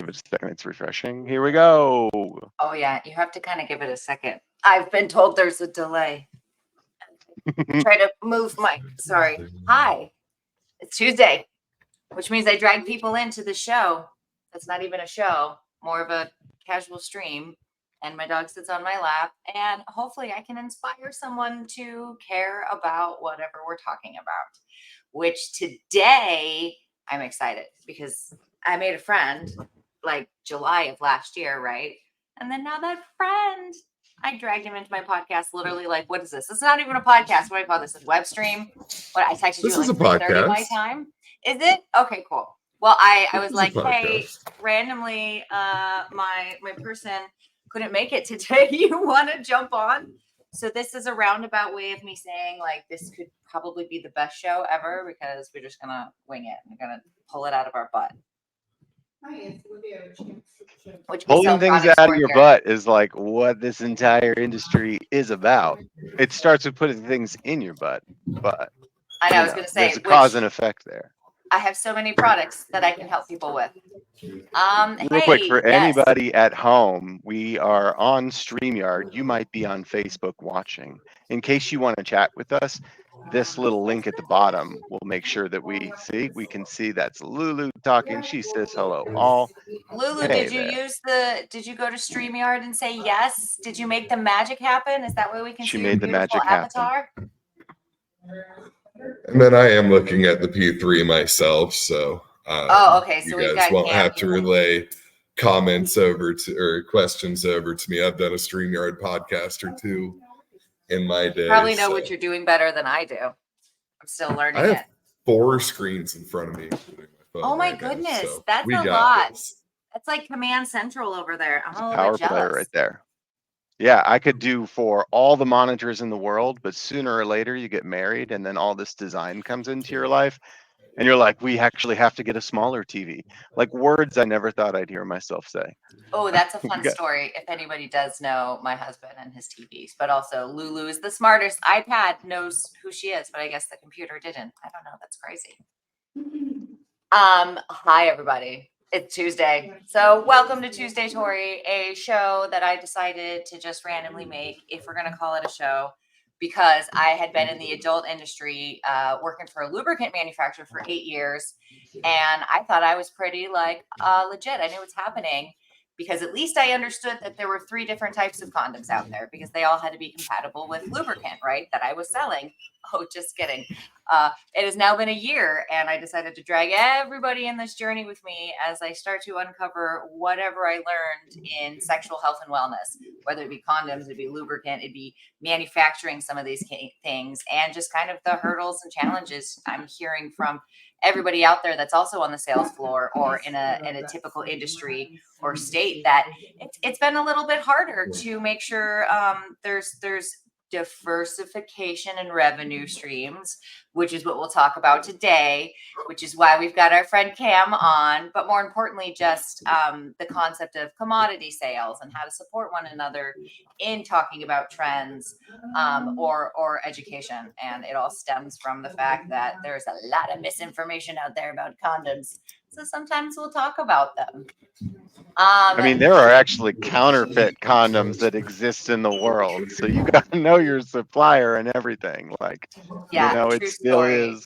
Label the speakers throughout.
Speaker 1: give it a second. It's refreshing. Here we go.
Speaker 2: Oh, yeah. You have to kind of give it a second. I've been told there's a delay. Try to move my. Sorry. Hi. It's Tuesday, which means I drag people into the show. That's not even a show, more of a casual stream. And my dog sits on my lap. And hopefully I can inspire someone to care about whatever we're talking about, which today I'm excited because I made a friend like July of last year, right? And then now that friend, I dragged him into my podcast. Literally, like, what is this? This is not even a podcast. What do I call this? A web stream? What I texted
Speaker 3: This
Speaker 2: you
Speaker 3: is
Speaker 2: like
Speaker 3: a
Speaker 2: 3:30 my
Speaker 3: podcast.
Speaker 2: time. Is it? Okay, cool. Well, I was
Speaker 3: This is
Speaker 2: like,
Speaker 3: a
Speaker 2: hey,
Speaker 3: podcast.
Speaker 2: randomly, my person couldn't make it today. You want to jump on? So this is a roundabout way of me saying like this could probably be the best show ever because we're just gonna wing it. We're gonna pull it out of our butt. Which we
Speaker 1: Pulling
Speaker 2: sell
Speaker 1: things
Speaker 2: products
Speaker 1: out
Speaker 2: for
Speaker 1: of your
Speaker 2: here.
Speaker 1: butt is like what this entire industry is about. It starts with putting things in your butt, but
Speaker 2: I know, I was gonna say,
Speaker 1: there's a cause and effect there.
Speaker 2: I have so many products that I can help people with.
Speaker 1: Real quick, for anybody at home, we are on StreamYard. You might be on Facebook watching. In case you want to chat with us, this little link at the bottom will make sure that we can see that's Lulu talking. She says hello all.
Speaker 2: Lulu,
Speaker 1: Hey
Speaker 2: did you go to StreamYard and say yes? Did you make the magic happen? Is that way we can
Speaker 1: She
Speaker 2: see
Speaker 1: made
Speaker 2: your
Speaker 1: the
Speaker 2: beautiful
Speaker 1: magic happen.
Speaker 2: avatar?
Speaker 3: And then I am looking at the P3 myself, so
Speaker 2: okay. So
Speaker 3: you
Speaker 2: we've
Speaker 3: guys
Speaker 2: got
Speaker 3: won't
Speaker 2: Cam
Speaker 3: have to
Speaker 2: here.
Speaker 3: relay comments over to or questions over to me. I've done a StreamYard podcast or two in my day.
Speaker 2: You probably know what you're doing better than I do. I'm still learning
Speaker 3: I have 4 screens in front of me.
Speaker 2: Oh my goodness, that's a lot. That's like Command Central over there. I'm a little
Speaker 1: Power
Speaker 2: bit jealous.
Speaker 1: player right there. Yeah, I could do for all the monitors in the world, but sooner or later you get married and then all this design comes into your life and you're like, we actually have to get a smaller TV. Like words I never thought I'd hear myself say.
Speaker 2: Oh, that's a fun story. If anybody does know my husband and his TVs, but also Lulu is the smartest. iPad knows who she is, but I guess the computer didn't. I don't know. That's crazy. Hi everybody. It's Tuesday. So welcome to Tuesday, Tori, a show that I decided to just randomly make, if we're going to call it a show, because I had been in the adult industry working for a lubricant manufacturer for 8 years. And I thought I was pretty legit. I knew what's happening because at least I understood that there were 3 different types of condoms out there because they all had to be compatible with lubricant, right? That I was selling. Oh, just kidding. It has now been a year and I decided to drag everybody in this journey with me as I start to uncover whatever I learned in sexual health and wellness, whether it be condoms, it'd be lubricant, it'd be manufacturing some of these things and just kind of the hurdles and challenges I'm hearing from everybody out there that's also on the sales floor or in a typical industry or state that it's been a little bit harder to make sure there's diversification and revenue streams, which is what we'll talk about today, which is why we've got our friend Cam on, but more importantly, just the concept of commodity sales and how to support one another in talking about trends or education. And it all stems from the fact that there's a lot of misinformation out there about condoms. So sometimes we'll talk about them.
Speaker 1: I mean, there are actually counterfeit condoms that exist in the world. So you got to know your supplier and everything. Like,
Speaker 2: yeah,
Speaker 1: it still is.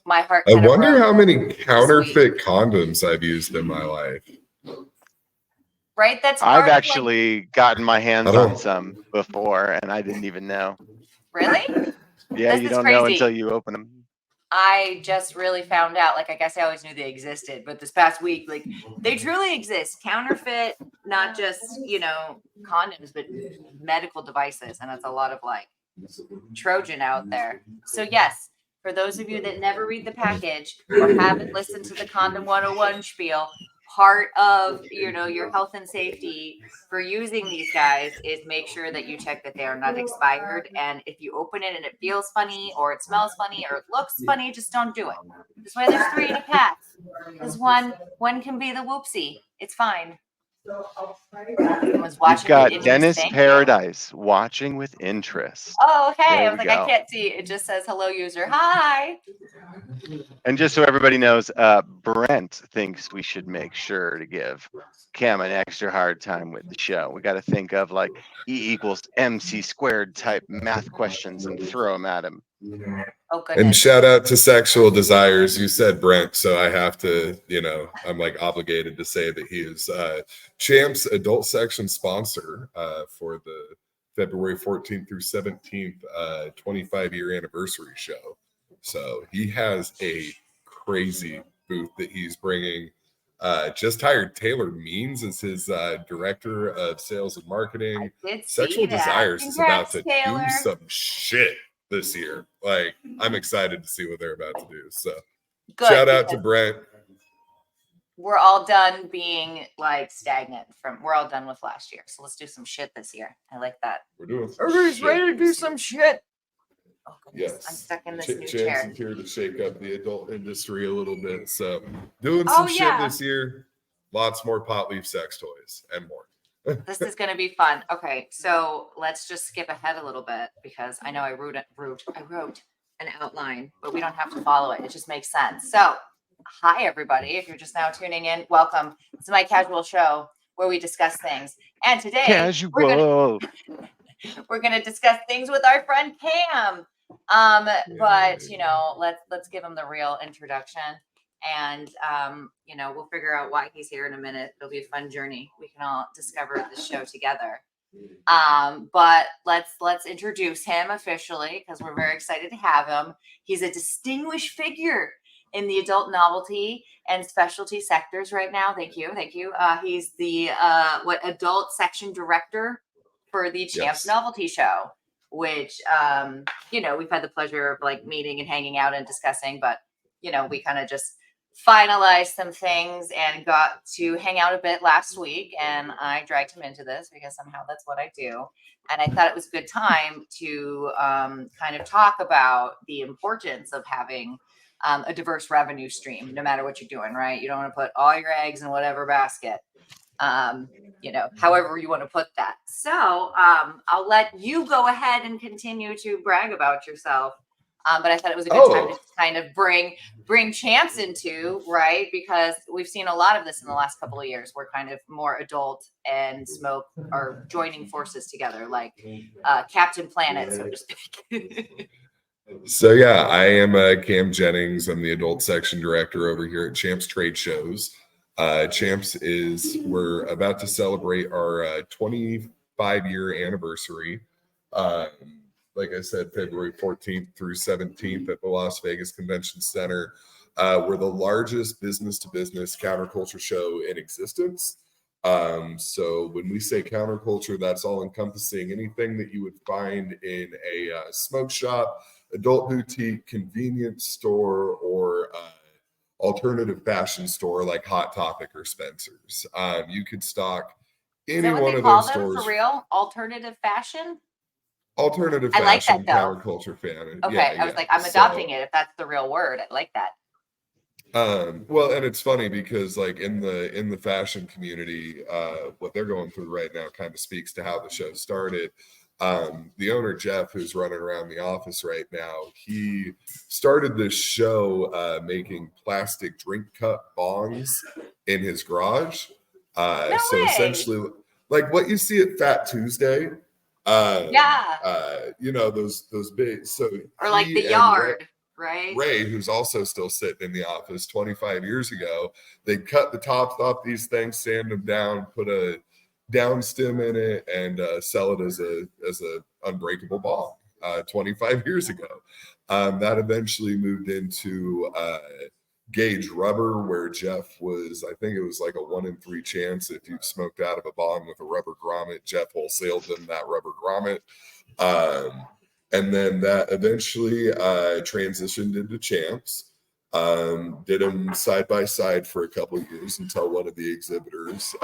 Speaker 2: My heart.
Speaker 3: I wonder how many counterfeit condoms I've used in my life.
Speaker 2: Right? That's
Speaker 1: I've actually gotten my hands on some before and I didn't even know.
Speaker 2: Really?
Speaker 1: Yeah, you don't know until you open them.
Speaker 2: I just really found out, I guess I always knew they existed, but this past week, they truly exist. Counterfeit, not just, condoms, but medical devices. And that's a lot of Trojan out there. So yes, for those of you that never read the package or haven't listened to the Condom 101 spiel, part of, your health and safety for using these guys is make sure that you check that they are not expired. And if you open it and it feels funny or it smells funny or it looks funny, just don't do it. That's why there's 3 in a pack. Because one can be the whoopsie. It's fine. Someone's
Speaker 1: We've
Speaker 2: watching
Speaker 1: got
Speaker 2: with interest.
Speaker 1: Dennis
Speaker 2: Thank you.
Speaker 1: Paradise watching with interest.
Speaker 2: Oh, hey.
Speaker 1: There
Speaker 2: I
Speaker 1: we
Speaker 2: was like,
Speaker 1: go.
Speaker 2: I can't see. It just says hello, user. Hi.
Speaker 1: And just so everybody knows, Brent thinks we should make sure to give Cam an extra hard time with the show. We got to think of like E=mc² type math questions and throw them at him.
Speaker 2: Oh, goodness.
Speaker 3: And shout out to Sexual Desires. You said Brent, so I have to, I'm like obligated to say that he is Champ's adult section sponsor for the February 14th through 17th 25-year anniversary show. So he has a crazy booth that he's bringing. Just hired Taylor Means as his director of sales and marketing. Sexual Desires is about to do some shit this year. Like, I'm excited to see what they're about to do. So
Speaker 2: Good,
Speaker 3: shout out to Brent.
Speaker 2: We're all done being like stagnant we're all done with last year. So let's do some shit this year. I like that.
Speaker 3: We're doing
Speaker 2: Everybody's ready to do some shit. Oh, goodness.
Speaker 3: Yes.
Speaker 2: I'm stuck in this new
Speaker 3: Chance
Speaker 2: chair.
Speaker 3: is here to shake up the adult industry a little bit. So doing some shit this year. Lots more pot leaf sex toys and more.
Speaker 2: This is going to be fun. Okay, so let's just skip ahead a little bit because I know I wrote an outline, but we don't have to follow it. It just makes sense. So, hi everybody. If you're just now tuning in, welcome. It's my casual show where we discuss things. And today we're gonna discuss things with our friend Cam. But let's give him the real introduction. And we'll figure out why he's here in a minute. It'll be a fun journey. We can all discover the show together. But let's introduce him officially because we're very excited to have him. He's a distinguished figure in the adult novelty and specialty sectors right now. Thank you. He's the adult section director for the Champs Novelty Show, which we've had the pleasure of like meeting and hanging out and discussing, but we kind of just finalized some things and got to hang out a bit last week, and I dragged him into this because somehow that's what I do. And I thought it was a good time to kind of talk about the importance of having a diverse revenue stream, no matter what you're doing, right? You don't want to put all your eggs in whatever basket, however you want to put that. So I'll let you go ahead and continue to brag about yourself. But I thought it was a good time to kind of bring Champs into, right? Because we've seen a lot of this in the last couple of years where kind of more adult and smoke are joining forces together, like Captain Planet, so to speak.
Speaker 3: So yeah, I am Cam Jennings. I'm the adult section director over here at Champs Trade Shows. Champs we're about to celebrate our 25-year anniversary. Like I said, February 14th through 17th at the Las Vegas Convention Center. We're the largest business-to-business counterculture show in existence. So when we say counterculture, that's all encompassing anything that you would find in a smoke shop, adult boutique, convenience store, or alternative fashion store like Hot Topic or Spencer's. You could stock any one of those stores.
Speaker 2: For real? Alternative fashion?
Speaker 3: Alternative
Speaker 2: I like
Speaker 3: fashion,
Speaker 2: that, though.
Speaker 3: counterculture fan.
Speaker 2: Okay, I was like, I'm adopting it if that's the real word. I like that.
Speaker 3: Well, and it's funny because like in the fashion community, what they're going through right now kind of speaks to how the show started. The owner, Jeff, who's running around the office right now, he started this show making plastic drink cup bongs in his garage. So essentially, like what you see at Fat Tuesday. Those big, so
Speaker 2: or like the yard, right?
Speaker 3: Ray, who's also still sitting in the office 25 years ago, they cut the tops off these things, sand them down, put a down stem in it, and sell it as a unbreakable bong 25 years ago. That eventually moved into gauge rubber, where Jeff was, I think it was like a 1 in 3 chance if you smoked out of a bong with a rubber grommet, Jeff wholesaled them that rubber grommet. And then that eventually transitioned into Champs. Did them side by side for a couple of years until one of the exhibitors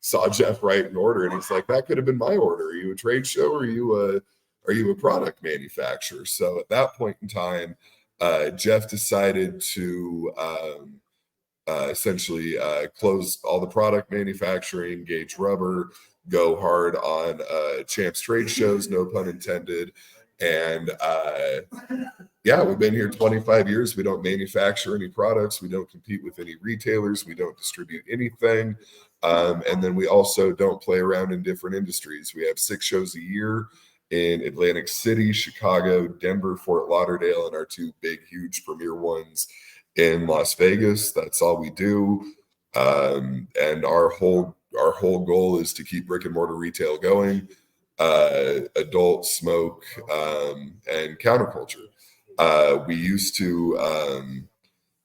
Speaker 3: saw Jeff write an order, and he's like, "That could have been my order. Are you a trade show, or are you a product manufacturer?" So at that point in time, Jeff decided to essentially close all the product manufacturing, Gage Rubber, go hard on Champs trade shows, no pun intended. And yeah, we've been here 25 years. We don't manufacture any products. We don't compete with any retailers. We don't distribute anything. And then we also don't play around in different industries. We have 6 shows a year in Atlantic City, Chicago, Denver, Fort Lauderdale, and our 2 big, huge premier ones in Las Vegas. That's all we do. And our whole goal is to keep brick and mortar retail going, adult smoke, and counterculture. We used to,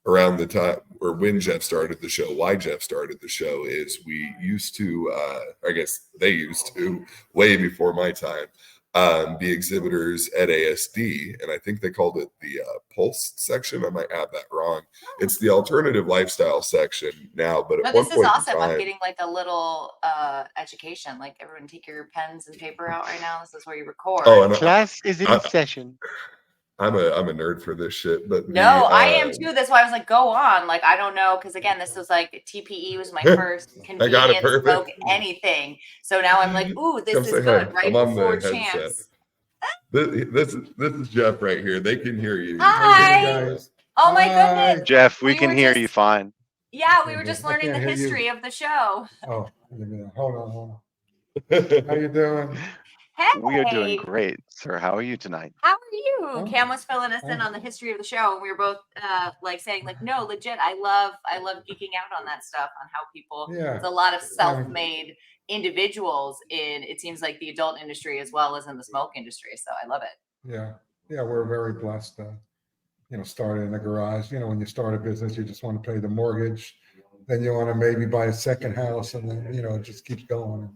Speaker 3: around the time or when Jeff started the show, why Jeff started the show is we used to, I guess they used to, way before my time, be exhibitors at ASD, and I think they called it the Pulse section. I might have that wrong. It's the alternative lifestyle section now, but at one
Speaker 2: this is
Speaker 3: point
Speaker 2: awesome.
Speaker 3: in time,
Speaker 2: I'm getting like a little education. Like everyone take your pens and paper out right now. This is where you record.
Speaker 3: Oh, and
Speaker 1: Class is in session.
Speaker 3: I'm a nerd for this shit, but
Speaker 2: no, I am too. That's why I was like, go on. Like, I don't know, because again, this was like TPE was my first convenience smoke anything. So now I'm like, ooh, this is good, right?
Speaker 3: I'm on
Speaker 2: before
Speaker 3: the
Speaker 2: Champs.
Speaker 3: headset. This is Jeff right here. They can hear you.
Speaker 2: Hi.
Speaker 4: Guys.
Speaker 2: Oh my
Speaker 4: Hi.
Speaker 2: goodness.
Speaker 1: Jeff, we can hear you fine.
Speaker 2: Yeah, we were just
Speaker 4: I
Speaker 2: learning the
Speaker 4: can't hear you.
Speaker 2: history of the show.
Speaker 4: Oh, hold on. How you doing?
Speaker 2: Hey.
Speaker 1: We are doing great, sir. How are you tonight?
Speaker 2: How are you?
Speaker 4: Oh.
Speaker 2: Cam was filling us in on the history of the show, and we were both like saying, like, no, legit, I love geeking out on that stuff, on how people.
Speaker 4: Yeah.
Speaker 2: It's a lot of self-made individuals in, it seems like, the adult industry as well as in the smoke industry. So I love it.
Speaker 4: Yeah, we're very blessed. Started in a garage. When you start a business, you just want to pay the mortgage, then you want to maybe buy a second house, and then it just keeps going.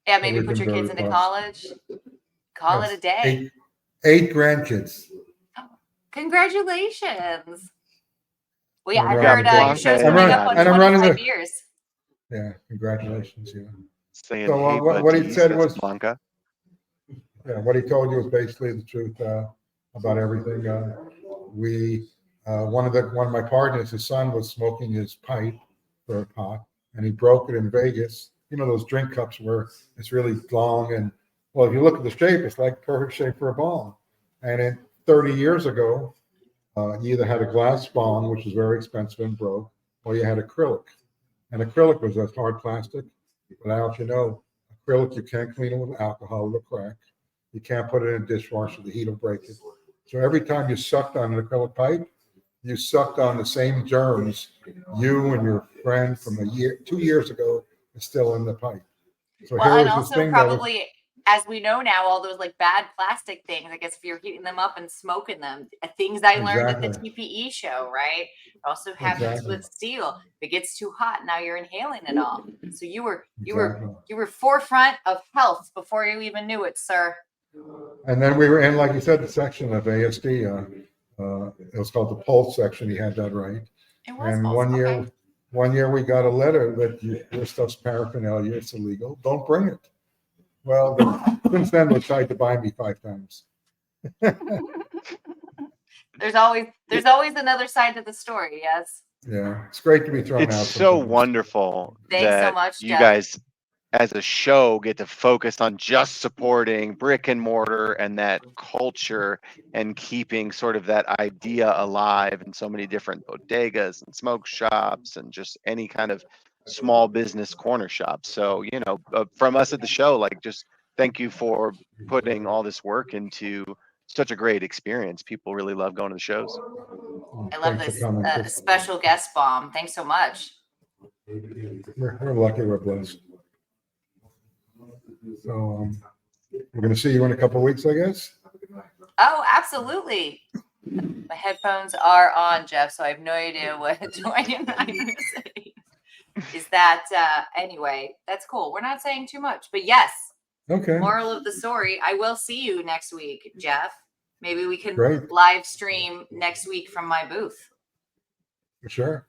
Speaker 2: Yeah, maybe put your kids into college. Call it a day.
Speaker 4: 8 grandkids.
Speaker 2: Congratulations. Well, yeah,
Speaker 4: I'm
Speaker 2: I
Speaker 4: running-
Speaker 2: heard your show's
Speaker 1: I'm
Speaker 2: coming
Speaker 1: running-
Speaker 2: up on
Speaker 4: and I'm running
Speaker 2: 25
Speaker 4: the-
Speaker 2: years.
Speaker 4: Yeah, congratulations. Yeah.
Speaker 1: Saying,
Speaker 4: So,
Speaker 1: hey,
Speaker 4: what he
Speaker 1: buddies,
Speaker 4: said
Speaker 1: that's
Speaker 4: was-
Speaker 1: Blanca.
Speaker 4: Yeah, what he told you was basically the truth about everything. One of my partners, his son was smoking his pipe for a pot, and he broke it in Vegas. Those drink cups where it's really long, and well, if you look at the shape, it's like perfect shape for a bong. And 30 years ago, you either had a glass bong, which was very expensive and broke, or you had acrylic. And acrylic was a hard plastic. Without acrylic, you can't clean it with alcohol or crack. You can't put it in a dishwasher, the heat will break it. So every time you sucked on an acrylic pipe, you sucked on the same germs you and your friend from 2 years ago is still in the pipe. So
Speaker 2: Well,
Speaker 4: here
Speaker 2: and
Speaker 4: was this
Speaker 2: also
Speaker 4: thing
Speaker 2: probably, as we know now, all those like bad plastic things, I guess if you're heating them up and smoking them, things I learned at the TPE show, right? It also happens with steel. If it gets too hot, now you're inhaling it all. So you were forefront of health before you even knew it, sir.
Speaker 4: And then we were in, like you said, the section of ASD. It was called the Pulse section. He had that right.
Speaker 2: It was
Speaker 4: And
Speaker 2: Pulse,
Speaker 4: one year we got a letter that your stuff's paraphernalia, it's illegal. Don't bring it. Well, since then they tried to buy me 5 times.
Speaker 2: There's always another side to the story. Yes.
Speaker 4: Yeah, it's great to be thrown out.
Speaker 1: It's so
Speaker 4: sometimes.
Speaker 1: wonderful
Speaker 2: Thanks
Speaker 1: that
Speaker 2: so much,
Speaker 1: you
Speaker 2: Jeff.
Speaker 1: guys, as a show, get to focus on just supporting brick and mortar and that culture and keeping sort of that idea alive in so many different bodegas and smoke shops and just any kind of small business corner shop. So, from us at the show, like, just thank you for putting all this work into such a great experience. People really love going to the shows.
Speaker 2: I love this special guest bomb. Thanks so much.
Speaker 4: We're lucky, we're blessed. So we're going to see you in a couple of weeks, I guess.
Speaker 2: Oh, absolutely. My headphones are on, Jeff, so I have no idea what Tori and I are going to say. Is that anyway? That's cool. We're not saying too much, but yes.
Speaker 4: Okay.
Speaker 2: Moral of the story: I will see you next week, Jeff. Maybe we can live stream next week from my booth.
Speaker 4: Sure.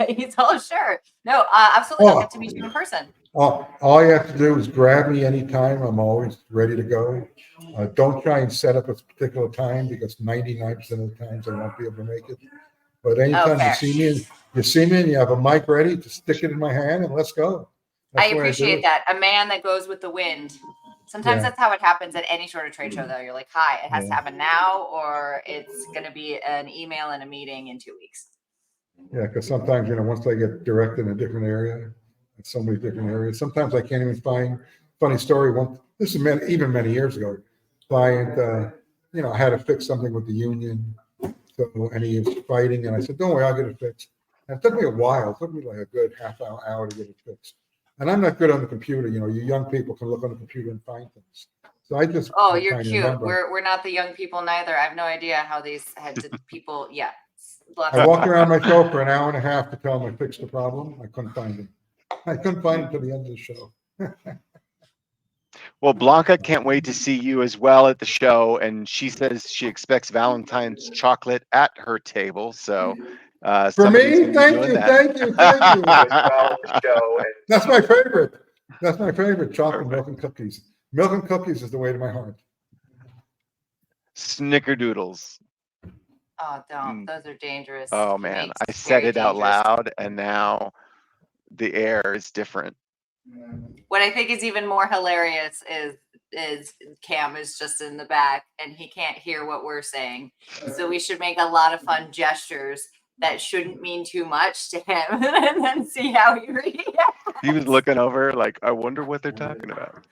Speaker 2: He's all sure. No, absolutely. I'll get to meet you in person.
Speaker 4: All you have to do is grab me anytime. I'm always ready to go. Don't try and set up a particular time because 99% of the times I won't be able to make it. But anytime you see me, You see me and you have a mic ready to stick it in my hand and let's go.
Speaker 2: I
Speaker 4: That's the way do
Speaker 2: appreciate
Speaker 4: it.
Speaker 2: that. A man that goes with the wind. Sometimes
Speaker 4: Yeah.
Speaker 2: that's how it happens at any sort of trade show, though. You're like, hi, it has to
Speaker 4: Yeah.
Speaker 2: happen now, or it's going to be an email and a meeting in 2 weeks.
Speaker 4: Yeah, because sometimes, once I get directed in a different area, in so many different areas, sometimes I can't even find funny story. This is even many years ago. Client, I had to fix something with the union. So, and he was fighting, and I said, "Don't worry, I'll get it fixed." And it took me a while. It took me like a good half hour to get it fixed. And I'm not good on the computer. You young people can look on the computer and find things. So I just
Speaker 2: you're
Speaker 4: kind of
Speaker 2: cute.
Speaker 4: remember.
Speaker 2: We're not the young people neither. I have no idea how these people. Yeah.
Speaker 4: I walked around my show for an hour and a half to tell him I fixed the problem. I couldn't find him. I couldn't find him to the end of the show.
Speaker 1: Well, Blanca can't wait to see you as well at the show, and she says she expects Valentine's chocolate at her table. So
Speaker 4: For
Speaker 1: somebody's
Speaker 4: me,
Speaker 1: going to be doing that.
Speaker 4: thank you. That's my favorite. That's my favorite, chocolate milk and cookies. Milk and cookies is the way to my heart.
Speaker 2: Oh,
Speaker 1: Snickerdoodles.
Speaker 2: don't. Those are dangerous.
Speaker 1: Oh
Speaker 2: He
Speaker 1: man,
Speaker 2: makes
Speaker 1: I said it out
Speaker 2: dangerous.
Speaker 1: loud, and now the air is different.
Speaker 2: What I think is even more hilarious is Cam is just in the back and he can't hear what we're saying. So we should make a lot of fun gestures that shouldn't mean too much to him and then see how he reacts.
Speaker 1: He was looking over like, I wonder what they're talking about.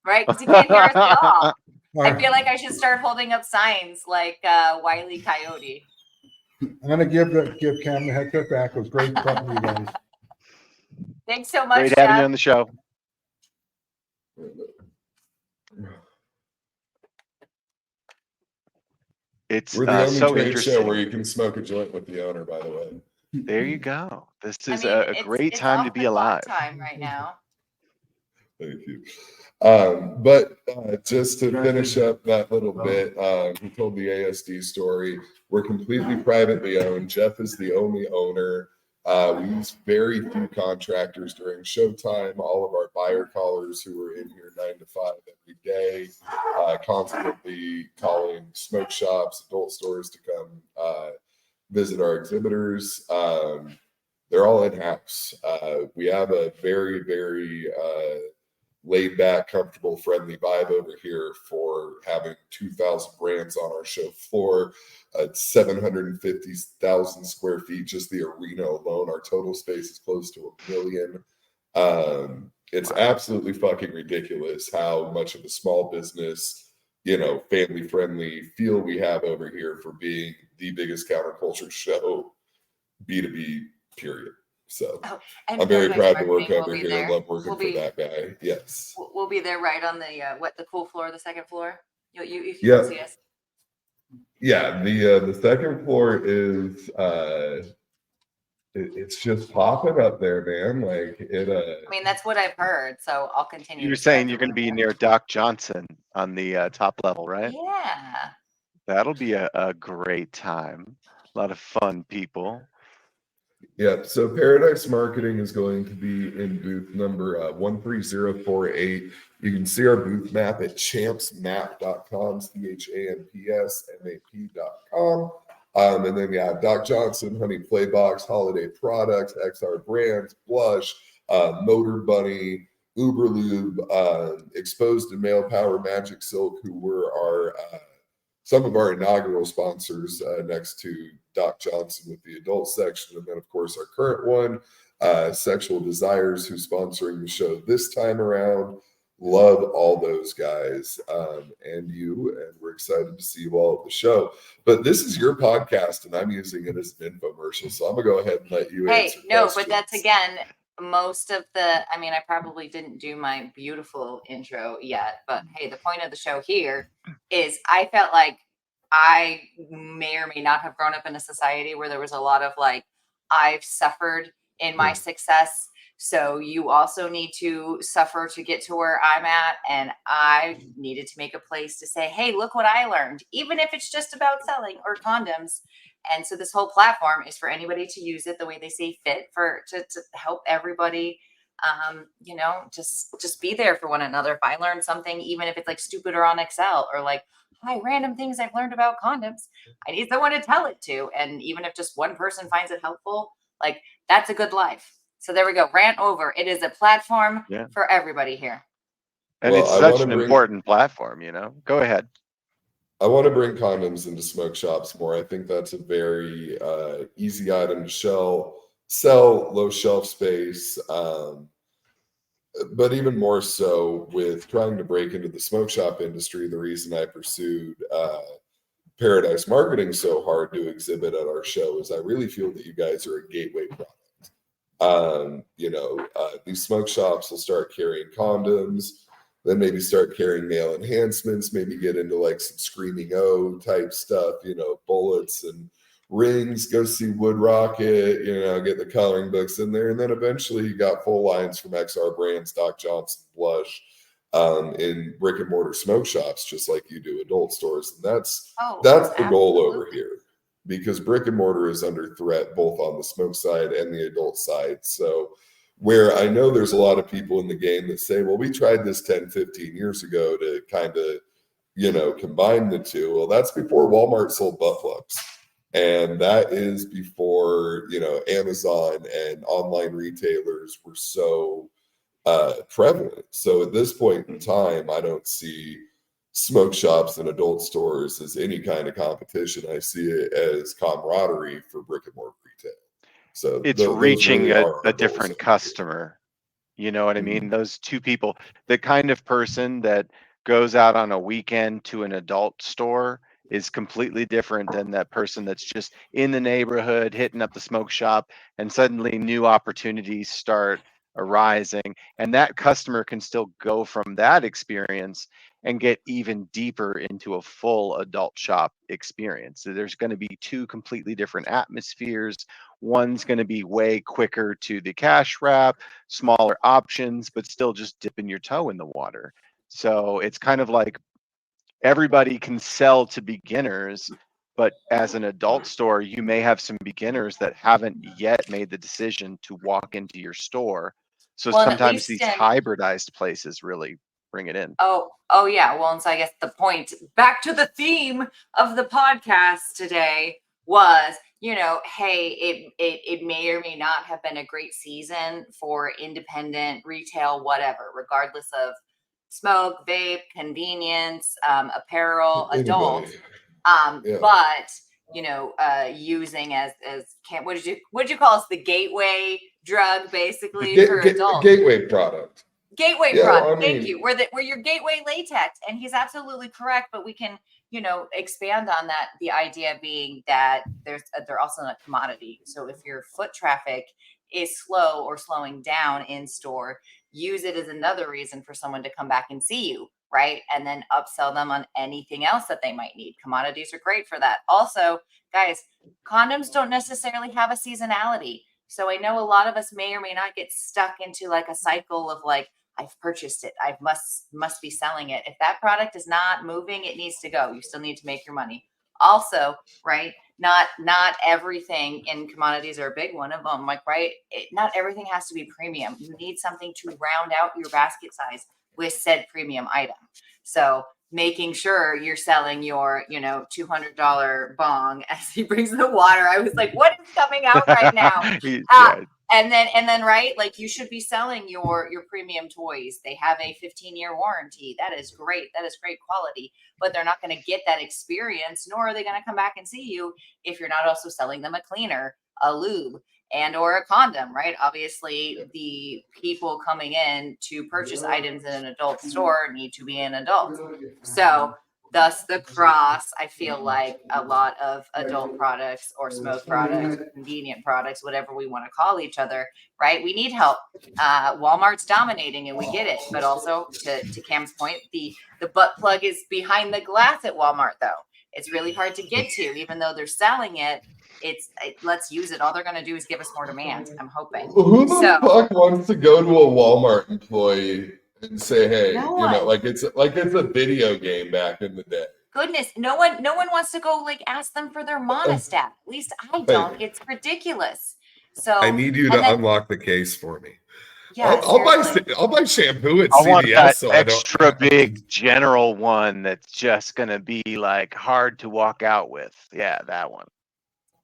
Speaker 2: Right? Because he can't hear us at all.
Speaker 4: All
Speaker 2: I
Speaker 4: right.
Speaker 2: feel like I should start holding up signs like Wile E. Coyote.
Speaker 4: I'm gonna give Cam the headset back. It was great talking to you guys.
Speaker 2: Thanks so much,
Speaker 1: Great having you
Speaker 2: Jeff.
Speaker 1: on the show. It's
Speaker 3: We're the only
Speaker 1: so
Speaker 3: trade
Speaker 1: interesting.
Speaker 3: show where you can smoke a joint with the owner, by the way.
Speaker 1: There you go. This is
Speaker 2: I mean,
Speaker 1: a great time to
Speaker 2: off
Speaker 1: be
Speaker 2: the clock
Speaker 1: alive.
Speaker 2: time right now.
Speaker 3: Thank you. But just to finish up that little bit, he told the ASD story. We're completely privately owned. Jeff is the only owner. We use very few contractors during showtime. All of our buyer callers who are in here 9 to 5 every day, constantly calling smoke shops, adult stores to come visit our exhibitors. They're all in-house. We have a very, very laid back, comfortable, friendly vibe over here for having 2,000 brands on our show floor, 750,000 square feet, just the arena alone. Our total space is close to 1 million. It's absolutely fucking ridiculous how much of a small business, family friendly feel we have over here for being the biggest counterculture show, B2B, period. So I'm very proud to work over here and love working for that guy. Yes.
Speaker 2: We'll be there right on the cool floor, the second floor. If you can see us.
Speaker 3: Yeah, the second floor is it's just popping up there, man. Like it
Speaker 2: I mean, that's what I've heard, so I'll continue.
Speaker 1: You were saying you're going to be near Doc Johnson on the top level, right?
Speaker 2: Yeah.
Speaker 1: That'll be a great time. A lot of fun people.
Speaker 3: Yeah, so Paradise Marketing is going to be in booth number 13048. You can see our booth map at champsmap.com, champsmap.com. And then we have Doc Johnson, Honey Playbox, Holiday Products, XR Brands, Blush, Motor Bunny, Uberlube, Exposed and Male Power, Magic Silk, who were some of our inaugural sponsors next to Doc Johnson with the adult section. And then, of course, our current one, Sexual Desires, who's sponsoring the show this time around. Love all those guys and you, and we're excited to see you all at the show. But this is your podcast, and I'm using it as an infomercial, so I'm going to go ahead and let you answer questions.
Speaker 2: But that's, again, most of I probably didn't do my beautiful intro yet, but hey, the point of the show here is I felt like I may or may not have grown up in a society where there was a lot of I've suffered in my success, so you also need to suffer to get to where I'm at, and I needed to make a place to say, hey, look what I learned, even if it's just about selling or condoms. And so this whole platform is for anybody to use it the way they see fit to help everybody, just be there for one another. If I learn something, even if it's stupid or on Excel or hi, random things I've learned about condoms, I need someone to tell it to. And even if just one person finds it helpful, Like, that's a good life. So there we go. Rant over. It is a platform for everybody here.
Speaker 1: And
Speaker 3: Well,
Speaker 1: it's
Speaker 3: I
Speaker 1: such
Speaker 3: wanna
Speaker 1: an
Speaker 3: bring-
Speaker 1: important platform, you know. Go ahead.
Speaker 3: I want to bring condoms into smoke shops more. I think that's a very easy item to sell, low shelf space. But even more so with trying to break into the smoke shop industry, the reason I pursued Paradise Marketing so hard to exhibit at our show is I really feel that you guys are a gateway product. These smoke shops will start carrying condoms, then maybe start carrying male enhancements, maybe get into like some Screaming O type stuff, bullets and rings, go see Wood Rocket, get the coloring books in there. And then eventually you got full lines from XR Brands, Doc Johnson, Blush, in brick and mortar smoke shops, just like you do adult stores. And that's the goal over here, because brick and mortar is under threat both on the smoke side and the adult side. So where I know there's a lot of people in the game that say, well, we tried this 10, 15 years ago to kind of, combine the two. Well, that's before Walmart sold butt plugs. And that is before, Amazon and online retailers were so prevalent. So at this point in time, I don't see smoke shops and adult stores as any kind of competition. I see it as camaraderie for brick and mortar retail. So
Speaker 1: It's reaching
Speaker 3: really
Speaker 1: a different customer. You know what I mean? Those two people, the kind of person that goes out on a weekend to an adult store is completely different than that person that's just in the neighborhood hitting up the smoke shop, and suddenly new opportunities start arising. And that customer can still go from that experience and get even deeper into a full adult shop experience. So there's going to be two completely different atmospheres. One's going to be way quicker to the cash wrap, smaller options, but still just dipping your toe in the water. So it's kind of like everybody can sell to beginners, but as an adult store, you may have some beginners that haven't yet made the decision to walk into your store. So sometimes these hybridized places really bring it in.
Speaker 2: Oh yeah. Well, and so I guess the point, back to the theme of the podcast today, was, hey, it may or may not have been a great season for independent retail, whatever, regardless of smoke, vape, convenience, apparel, adult. But using as what did you call us, the gateway drug, basically, for adults?
Speaker 3: Gateway product.
Speaker 2: Gateway product. Thank you. We're your gateway latex, and he's absolutely correct. But we can, expand on that. The idea being that they're also a commodity. So if your foot traffic is slow or slowing down in store, use it as another reason for someone to come back and see you, right? And then upsell them on anything else that they might need. Commodities are great for that. Also, guys, condoms don't necessarily have a seasonality. So I know a lot of us may or may not get stuck into like a cycle of like, I've purchased it, I must be selling it. If that product is not moving, it needs to go. You still need to make your money. Also, right? Not everything in commodities are a big one of them. Like, right? Not everything has to be premium. You need something to round out your basket size with said premium item. So making sure you're selling your, $200 bong as he brings the water. I was like, what is coming out right now? And then, right, like you should be selling your premium toys. They have a 15-year warranty. That is great. That is great quality, but they're not going to get that experience, nor are they going to come back and see you if you're not also selling them a cleaner, a lube, and or a condom, right? Obviously, the people coming in to purchase items in an adult store need to be an adult. So thus the cross, I feel like a lot of adult products or smoke products, convenient products, whatever we want to call each other, right? We need help. Walmart's dominating and we get it. But also to Cam's point, the butt plug is behind the glass at Walmart though. It's really hard to get to, even though they're selling it. Let's use it. All they're going to do is give us more demand. I'm hoping.
Speaker 3: Who the fuck wants to go to a Walmart employee and say, hey, like it's a video game back in the day?
Speaker 2: Goodness, no one wants to go like ask them for their monostat. At least I don't. It's ridiculous. So
Speaker 3: I need you to unlock the case for me.
Speaker 2: Yeah,
Speaker 3: I'll buy shampoo at
Speaker 1: CVS. I want that
Speaker 3: so
Speaker 1: extra big general one that's just gonna be like hard to walk out with. Yeah, that one.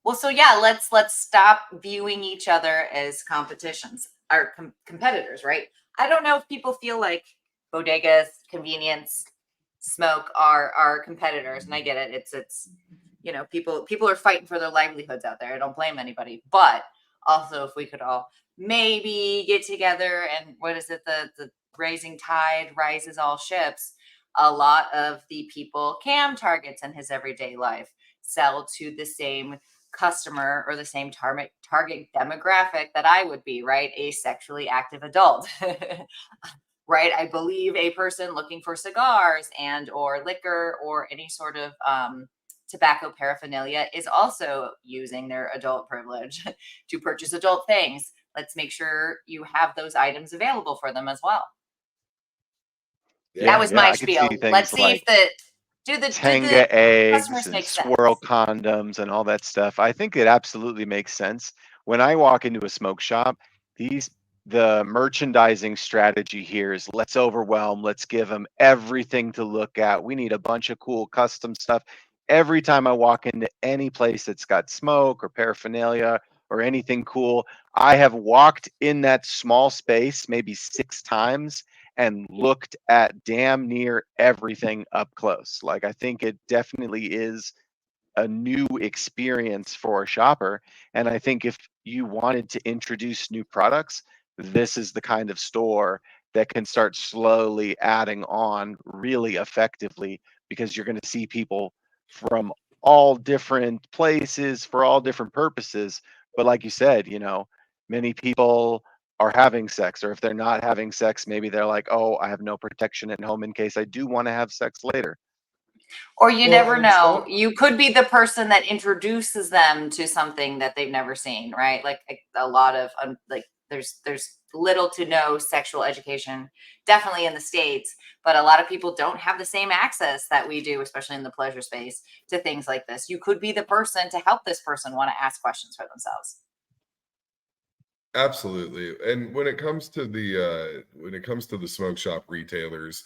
Speaker 2: Well, so yeah, let's stop viewing each other as competitions or competitors, right? I don't know if people feel like bodegas, convenience, smoke are competitors, and I get it. It's you know, people are fighting for their livelihoods out there. I don't blame anybody, but also if we could all maybe get together and what is it, the raising tide rises all ships. A lot of the people Cam targets in his everyday life sell to the same customer or the same target demographic that I would be, right? A sexually active adult. Right? I believe a person looking for cigars and or liquor or any sort of tobacco paraphernalia is also using their adult privilege to purchase adult things. Let's make sure you have those items available for them as well. That was my
Speaker 1: I could see
Speaker 2: spiel. Let's
Speaker 1: things
Speaker 2: see
Speaker 1: like
Speaker 2: if do the
Speaker 1: Tenga eggs
Speaker 2: customers
Speaker 1: and
Speaker 2: make sense.
Speaker 1: swirl condoms and all that stuff. I think it absolutely makes sense. When I walk into a smoke shop, the merchandising strategy here is let's overwhelm, let's give them everything to look at. We need a bunch of cool custom stuff. Every time I walk into any place that's got smoke or paraphernalia or anything cool, I have walked in that small space maybe 6 times and looked at damn near everything up close. Like, I think it definitely is a new experience for a shopper. And I think if you wanted to introduce new products, this is the kind of store that can start slowly adding on really effectively, because you're going to see people from all different places for all different purposes. But like you said, you know, many people are having sex, or if they're not having sex, maybe they're like, oh, I have no protection at home in case I do want to have sex later.
Speaker 2: Or you
Speaker 3: Well,
Speaker 2: never
Speaker 3: and it's
Speaker 2: know.
Speaker 3: not
Speaker 2: You could be the person that introduces them to something that they've never seen, right? Like a lot of like there's little to no sexual education, definitely in the States, but a lot of people don't have the same access that we do, especially in the pleasure space, to things like this. You could be the person to help this person want to ask questions for themselves.
Speaker 3: absolutely. And when it comes to the smoke shop retailers,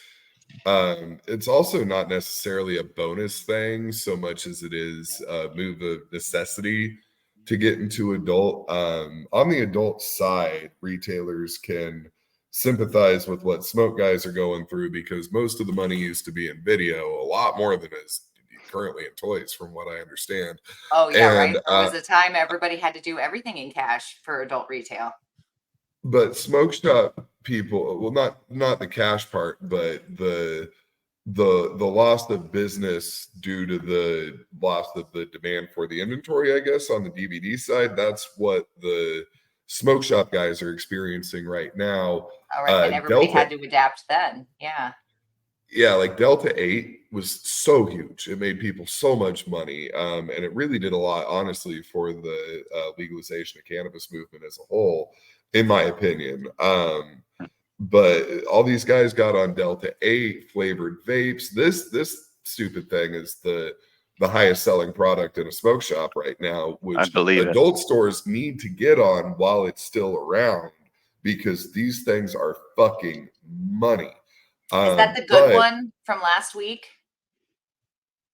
Speaker 3: it's also not necessarily a bonus thing so much as it is a move of necessity to get into adult. On the adult side, retailers can sympathize with what smoke guys are going through because most of the money used to be in video, a lot more than is currently in toys, from what I understand.
Speaker 2: Oh yeah, right.
Speaker 3: And
Speaker 2: There was a time everybody had to do everything in cash for adult retail.
Speaker 3: but smoke shop people, well, not the cash part, but the loss of business due to the loss of the demand for the inventory, I guess, on the DVD side. That's what the smoke shop guys are experiencing right now.
Speaker 2: All right, and everybody
Speaker 3: Delta,
Speaker 2: had to adapt then. Yeah.
Speaker 3: yeah, like Delta 8 was so huge. It made people so much money. And it really did a lot, honestly, for the legalization of cannabis movement as a whole, in my opinion. But all these guys got on Delta 8 flavored vapes. This stupid thing is the highest selling product in a smoke shop right now,
Speaker 1: I
Speaker 3: which
Speaker 1: believe it.
Speaker 3: adult stores need to get on while it's still around, because these things are fucking money.
Speaker 2: Is that the good
Speaker 3: But
Speaker 2: one from last week?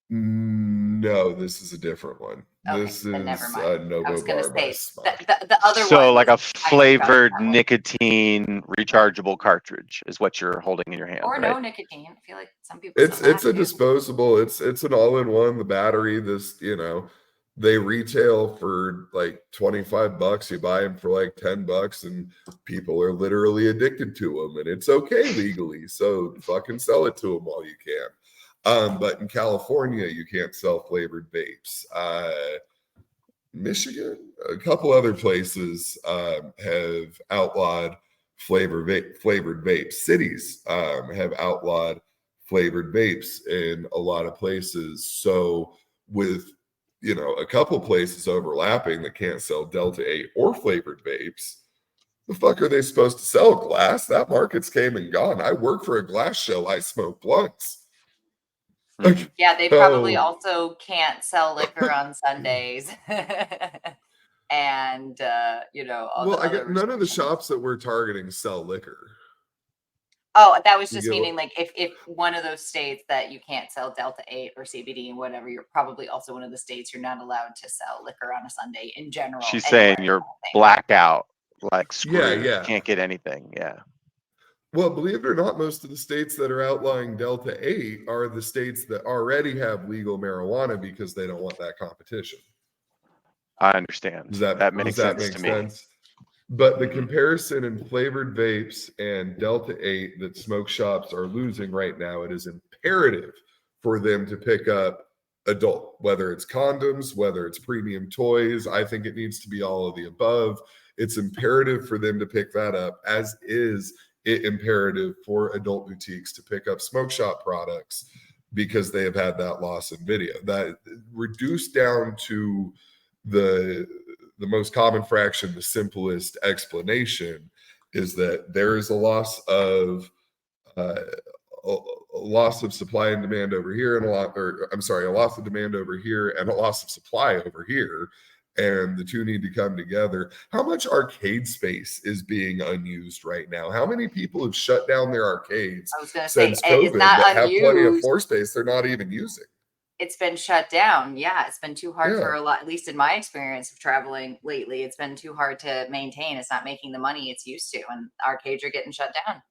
Speaker 3: no, this is a different one.
Speaker 2: Okay,
Speaker 3: This
Speaker 2: then never
Speaker 3: is
Speaker 2: mind. I
Speaker 3: Novo
Speaker 2: was gonna
Speaker 3: Bar by
Speaker 2: say
Speaker 3: Smock.
Speaker 2: the other one.
Speaker 1: So like a
Speaker 2: was- I know you're talking
Speaker 1: flavored
Speaker 2: about that one.
Speaker 1: nicotine rechargeable cartridge is what you're holding in your hand,
Speaker 2: Or
Speaker 1: right?
Speaker 2: no nicotine. I feel like some people.
Speaker 3: It's
Speaker 2: sell that
Speaker 3: it's a
Speaker 2: too.
Speaker 3: disposable. It's an all-in-one. The battery, this, they retail for like $25. You buy them for like $10, and people are literally addicted to them, and it's okay legally. So fucking sell it to them while you can. But in California, you can't sell flavored vapes. Michigan, a couple other places have outlawed flavored vapes. Cities have outlawed flavored vapes in a lot of places. So with a couple places overlapping that can't sell Delta 8 or flavored vapes, the fuck are they supposed to sell? Glass? That market's came and gone. I work for a glass show. I smoke blunts.
Speaker 1: Mhm.
Speaker 2: Yeah, they probably also can't sell liquor on Sundays. And all
Speaker 3: Well,
Speaker 2: the
Speaker 3: I
Speaker 2: other
Speaker 3: get none of the
Speaker 2: restrictions.
Speaker 3: shops that we're targeting sell liquor.
Speaker 2: Oh, that was
Speaker 3: You
Speaker 2: just
Speaker 3: get
Speaker 2: meaning like if one of those states that you can't sell Delta 8 or CBD and whatever, you're probably also one of the states you're not allowed to sell liquor on a Sunday in general.
Speaker 1: She's
Speaker 2: anywhere,
Speaker 1: saying you're
Speaker 2: kind of thing.
Speaker 1: blackout, like
Speaker 3: Yeah,
Speaker 1: screwed.
Speaker 3: yeah.
Speaker 1: Can't get anything. Yeah.
Speaker 3: Well, believe it or not, most of the states that are outlawing Delta 8 are the states that already have legal marijuana because they don't want that competition.
Speaker 1: I understand.
Speaker 3: Does
Speaker 1: That makes sense
Speaker 3: make
Speaker 1: to me.
Speaker 3: sense? But the
Speaker 1: Mhm.
Speaker 3: comparison in flavored vapes and Delta 8 that smoke shops are losing right now, it is imperative for them to pick up adult, whether it's condoms, whether it's premium toys. I think it needs to be all of the above. It's imperative for them to pick that up, as is it imperative for adult boutiques to pick up smoke shop products because they have had that loss in video. That reduced down to the most common fraction, the simplest explanation is that there is a loss of uh, a loss of supply and demand over here, and a loss of demand over here and a loss of supply over here, and the two need to come together. How much arcade space is being unused right now? How many people have shut down their arcades
Speaker 2: I was going to say
Speaker 3: since
Speaker 2: it's
Speaker 3: COVID
Speaker 2: not
Speaker 3: that have plenty of
Speaker 2: unused.
Speaker 3: floor space they're not even using?
Speaker 2: It's been shut down. Yeah, it's been too hard
Speaker 3: Yeah.
Speaker 2: for a lot, at least in my experience of traveling lately. It's been too hard to maintain. It's not making the money it's used to, and arcades are getting shut down.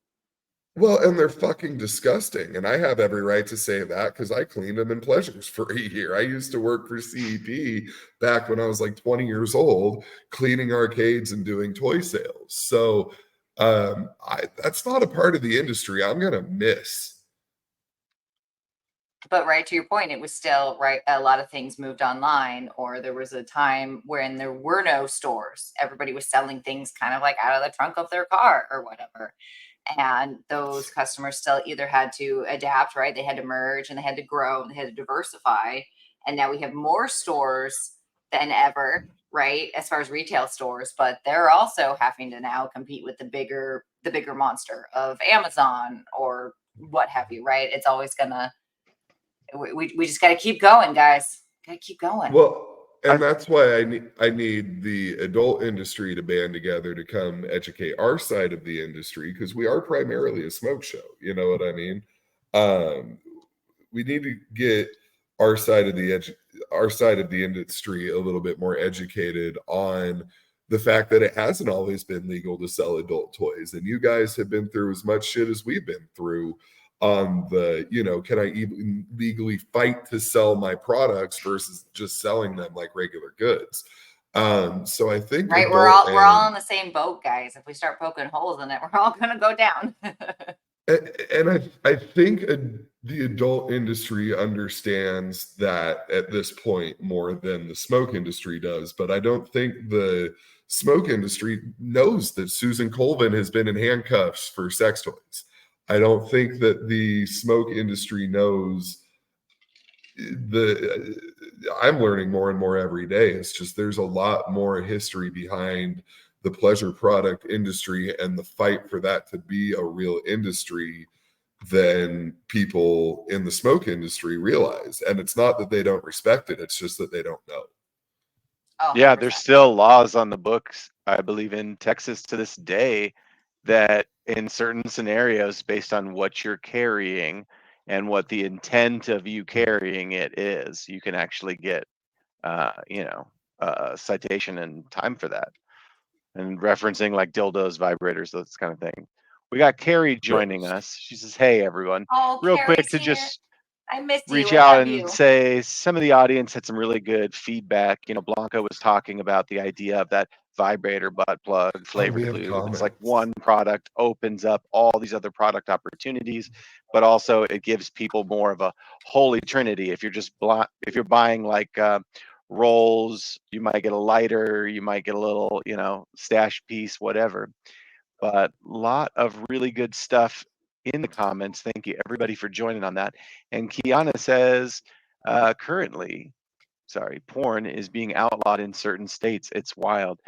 Speaker 3: Well, and they're fucking disgusting. And I have every right to say that because I cleaned them in Pleasures for a year. I used to work for CEP back when I was like 20 years old, cleaning arcades and doing toy sales. So that's not a part of the industry I'm going to miss.
Speaker 2: But right to your point, it was still right. A lot of things moved online, or there was a time when there were no stores. Everybody was selling things kind of like out of the trunk of their car or whatever. And those customers still either had to adapt, right? They had to merge and they had to grow and they had to diversify. And now we have more stores than ever, right? As far as retail stores, but they're also having to now compete with the bigger monster of Amazon or what have you, right? It's always gonna we just got to keep going, guys. Got to keep going.
Speaker 3: Well, and that's why I need the adult industry to band together to come educate our side of the industry, because we are primarily a smoke show. You know what I mean? We need to get our side of the industry a little bit more educated on the fact that it hasn't always been legal to sell adult toys, and you guys have been through as much shit as we've been through on the, can I even legally fight to sell my products versus just selling them like regular goods. So I think
Speaker 2: right, we're all in the same boat, guys. If we start poking holes in it, we're all gonna go down.
Speaker 3: And I think the adult industry understands that at this point more than the smoke industry does, but I don't think the smoke industry knows that Susan Colvin has been in handcuffs for sex toys. I don't think that the smoke industry knows I'm learning more and more every day. It's just there's a lot more history behind the pleasure product industry and the fight for that to be a real industry than people in the smoke industry realize. And it's not that they don't respect it, it's just that they don't know.
Speaker 2: Oh,
Speaker 1: Yeah,
Speaker 2: 100%.
Speaker 1: there's still laws on the books, I believe, in Texas to this day that in certain scenarios, based on what you're carrying and what the intent of you carrying it is, you can actually get, a citation and time for that. And referencing like dildos, vibrators, those kind of thing. We got Carrie joining us. She says, "Hey, everyone.
Speaker 2: Oh,
Speaker 1: Real quick
Speaker 2: Carrie's
Speaker 1: to
Speaker 2: here.
Speaker 1: just
Speaker 2: I missed you.
Speaker 1: reach
Speaker 2: I
Speaker 1: out
Speaker 2: love
Speaker 1: and
Speaker 2: you.
Speaker 1: say some of the audience had some really good feedback. Blanca was talking about the idea of that vibrator butt plug flavored
Speaker 3: have
Speaker 1: lube. It's like
Speaker 3: comments.
Speaker 1: one product opens up all these other product opportunities, but also it gives people more of a holy trinity. If you're just if you're buying like rolls, you might get a lighter, you might get a little, stash piece, whatever. But a lot of really good stuff in the comments. Thank you everybody for joining on that. And Kiana says, currently, porn is being outlawed in certain states. It's wild.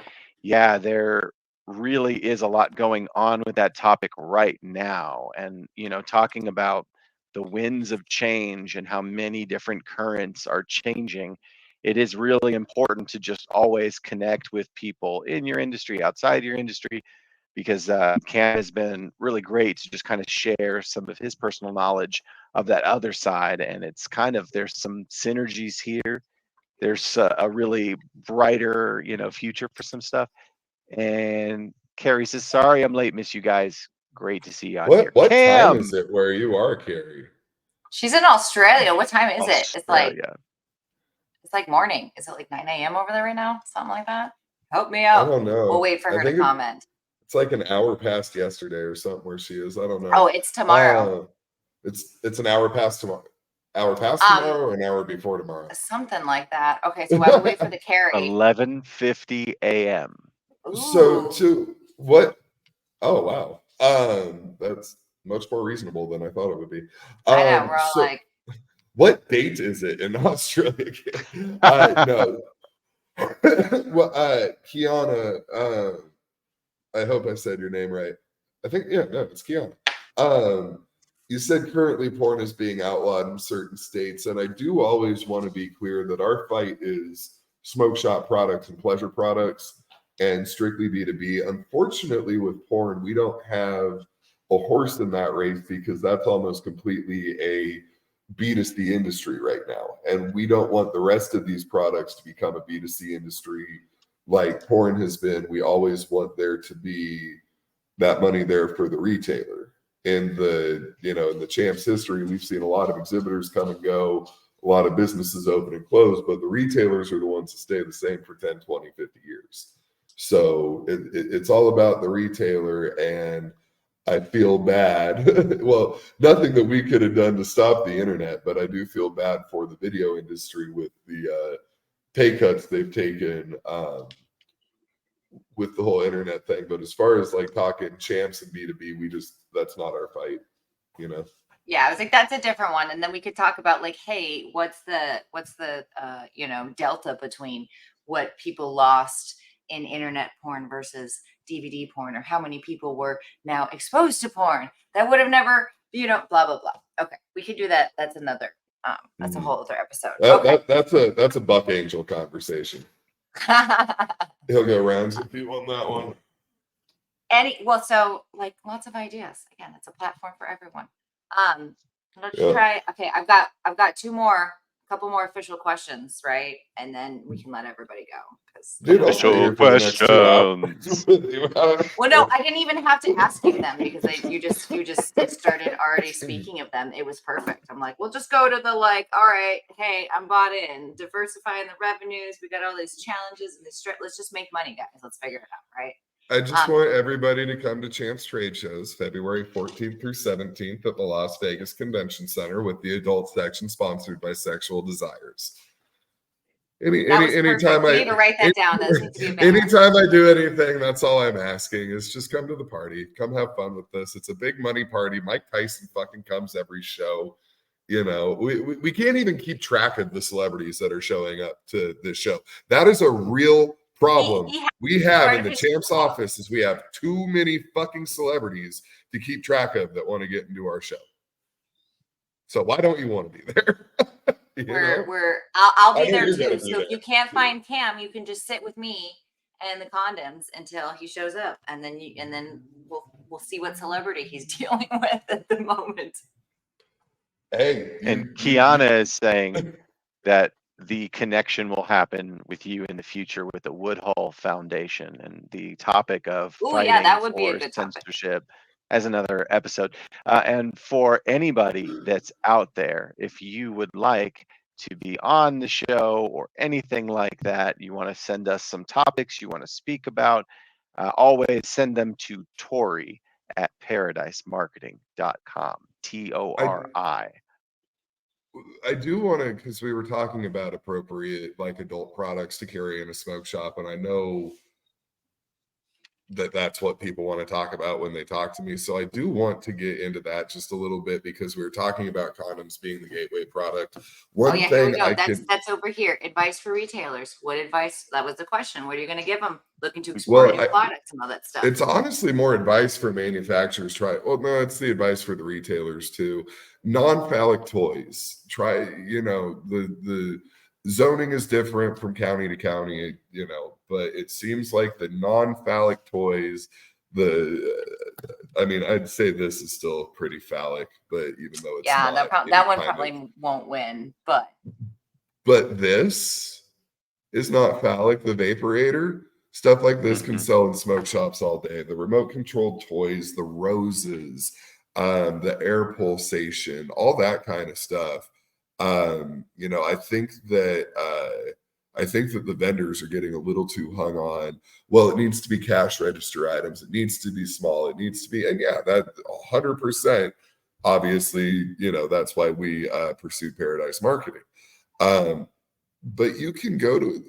Speaker 1: Yeah, there really is a lot going on with that topic right now. And, talking about the winds of change and how many different currents are changing, it is really important to just always connect with people in your industry, outside your industry, because Cam has been really great to just kind of share some of his personal knowledge of that other side. And it's kind of, there's some synergies here. There's a really brighter, future for some stuff. And Carrie says, sorry, I'm late, miss you guys. Great to see you on here.
Speaker 3: What time
Speaker 1: Cam!
Speaker 3: is it where you are, Carrie?
Speaker 2: She's in Australia. What time is it? It's like morning. Is it like 9 a.m. over there right now? Something like that. Help me out.
Speaker 3: I don't know.
Speaker 2: We'll wait for her to comment.
Speaker 3: It's like an hour past yesterday or something where she is. I don't know.
Speaker 2: Oh, it's tomorrow.
Speaker 3: It's an hour past tomorrow. Hour past tomorrow or an hour before tomorrow?
Speaker 2: Something like that. Okay, so while we wait for the Carrie.
Speaker 1: 11:50 a.m.
Speaker 3: So to what? Oh wow. That's much more reasonable than I thought it would be.
Speaker 2: I know, we're all like,
Speaker 3: what date is it in Australia? No. Well, Kiana, I hope I said your name right. I think, yeah, no, it's Kiana. You said currently porn is being outlawed in certain states, and I do always want to be clear that our fight is smoke shop products and pleasure products and strictly B2B. Unfortunately, with porn, we don't have a horse in that race because that's almost completely a B2C industry right now. And we don't want the rest of these products to become a B2C industry like porn has been. We always want there to be that money there for the retailer. In the Champs history, we've seen a lot of exhibitors come and go, a lot of businesses open and close, but the retailers are the ones that stay the same for 10, 20, 50 years. So it's all about the retailer, and I feel bad. Well, nothing that we could have done to stop the internet, but I do feel bad for the video industry with the pay cuts they've taken with the whole internet thing. But as far as like talking Champs and B2B, that's not our fight,
Speaker 2: Yeah, I was like, that's a different one. And then we could talk about like, hey, what's the delta between what people lost in internet porn versus DVD porn, or how many people were now exposed to porn that would have never, blah, blah, blah. Okay, we could do that. That's another, that's a whole other episode.
Speaker 3: That's a Buck Angel conversation. He'll go rounds if you want that one.
Speaker 2: So like lots of ideas. Again, it's a platform for everyone. Let's try. Okay, I've got a couple more official questions, right? And then we can let everybody go.
Speaker 1: Official questions.
Speaker 2: Well, no, I didn't even have to ask you them because you just started already speaking of them. It was perfect. I'm like, we'll just go to the all right, hey, I'm bought in, diversifying the revenues. We got all these challenges and let's just make money, guys. Let's figure it out, right?
Speaker 3: I just want everybody to come to Champs trade shows February 14th through 17th at the Las Vegas Convention Center with the adult section sponsored by Sexual Desires. Anytime
Speaker 2: I need to write that down. That needs to be a banner.
Speaker 3: Anytime I do anything, that's all I'm asking is just come to the party. Come have fun with this. It's a big money party. Mike Tyson fucking comes every show. We can't even keep track of the celebrities that are showing up to this show. That is a real problem we have in the Champs office is we have too many fucking celebrities to keep track of that want to get into our show. So why don't you want to be there?
Speaker 2: I'll be there too. So if you can't find Cam, you can just sit with me and the condoms until he shows up, and then we'll see what celebrity he's dealing with at the moment.
Speaker 3: Hey,
Speaker 1: and Kiana is saying that the connection will happen with you in the future with the Woodhull Foundation and the topic of fighting
Speaker 2: that would be a
Speaker 1: for
Speaker 2: good
Speaker 1: censorship as another episode. And for anybody that's out there, if you would like to be on the show or anything like that, you want to send us some topics you want to speak about, always send them to Tori at paradisemarketing.com. Tori.
Speaker 3: I do want to, because we were talking about appropriate adult products to carry in a smoke shop, and I know that's what people want to talk about when they talk to me. So I do want to get into that just a little bit because we were talking about condoms being the gateway product.
Speaker 2: Here we go. That's over here. Advice for retailers. What advice? That was the question. What are you going to give them? Looking to explore new products and all that stuff.
Speaker 3: It's honestly more advice for manufacturers. It's the advice for the retailers too. Non-phallic toys. Try, the zoning is different from county to county, but it seems like the non-phallic toys I mean, I'd say this is still pretty phallic, but even though it's
Speaker 2: Yeah,
Speaker 3: not
Speaker 2: that one probably won't win, but
Speaker 3: this is not phallic. The vaporator, stuff like this can sell in smoke shops all day. The remote controlled toys, the roses, the air pulsation, all that kind of stuff. You know, I think that the vendors are getting a little too hung on, well, it needs to be cash register items, it needs to be small, it needs to be, and yeah, that 100%, obviously, you know, that's why we pursue Paradise Marketing. But you can go to,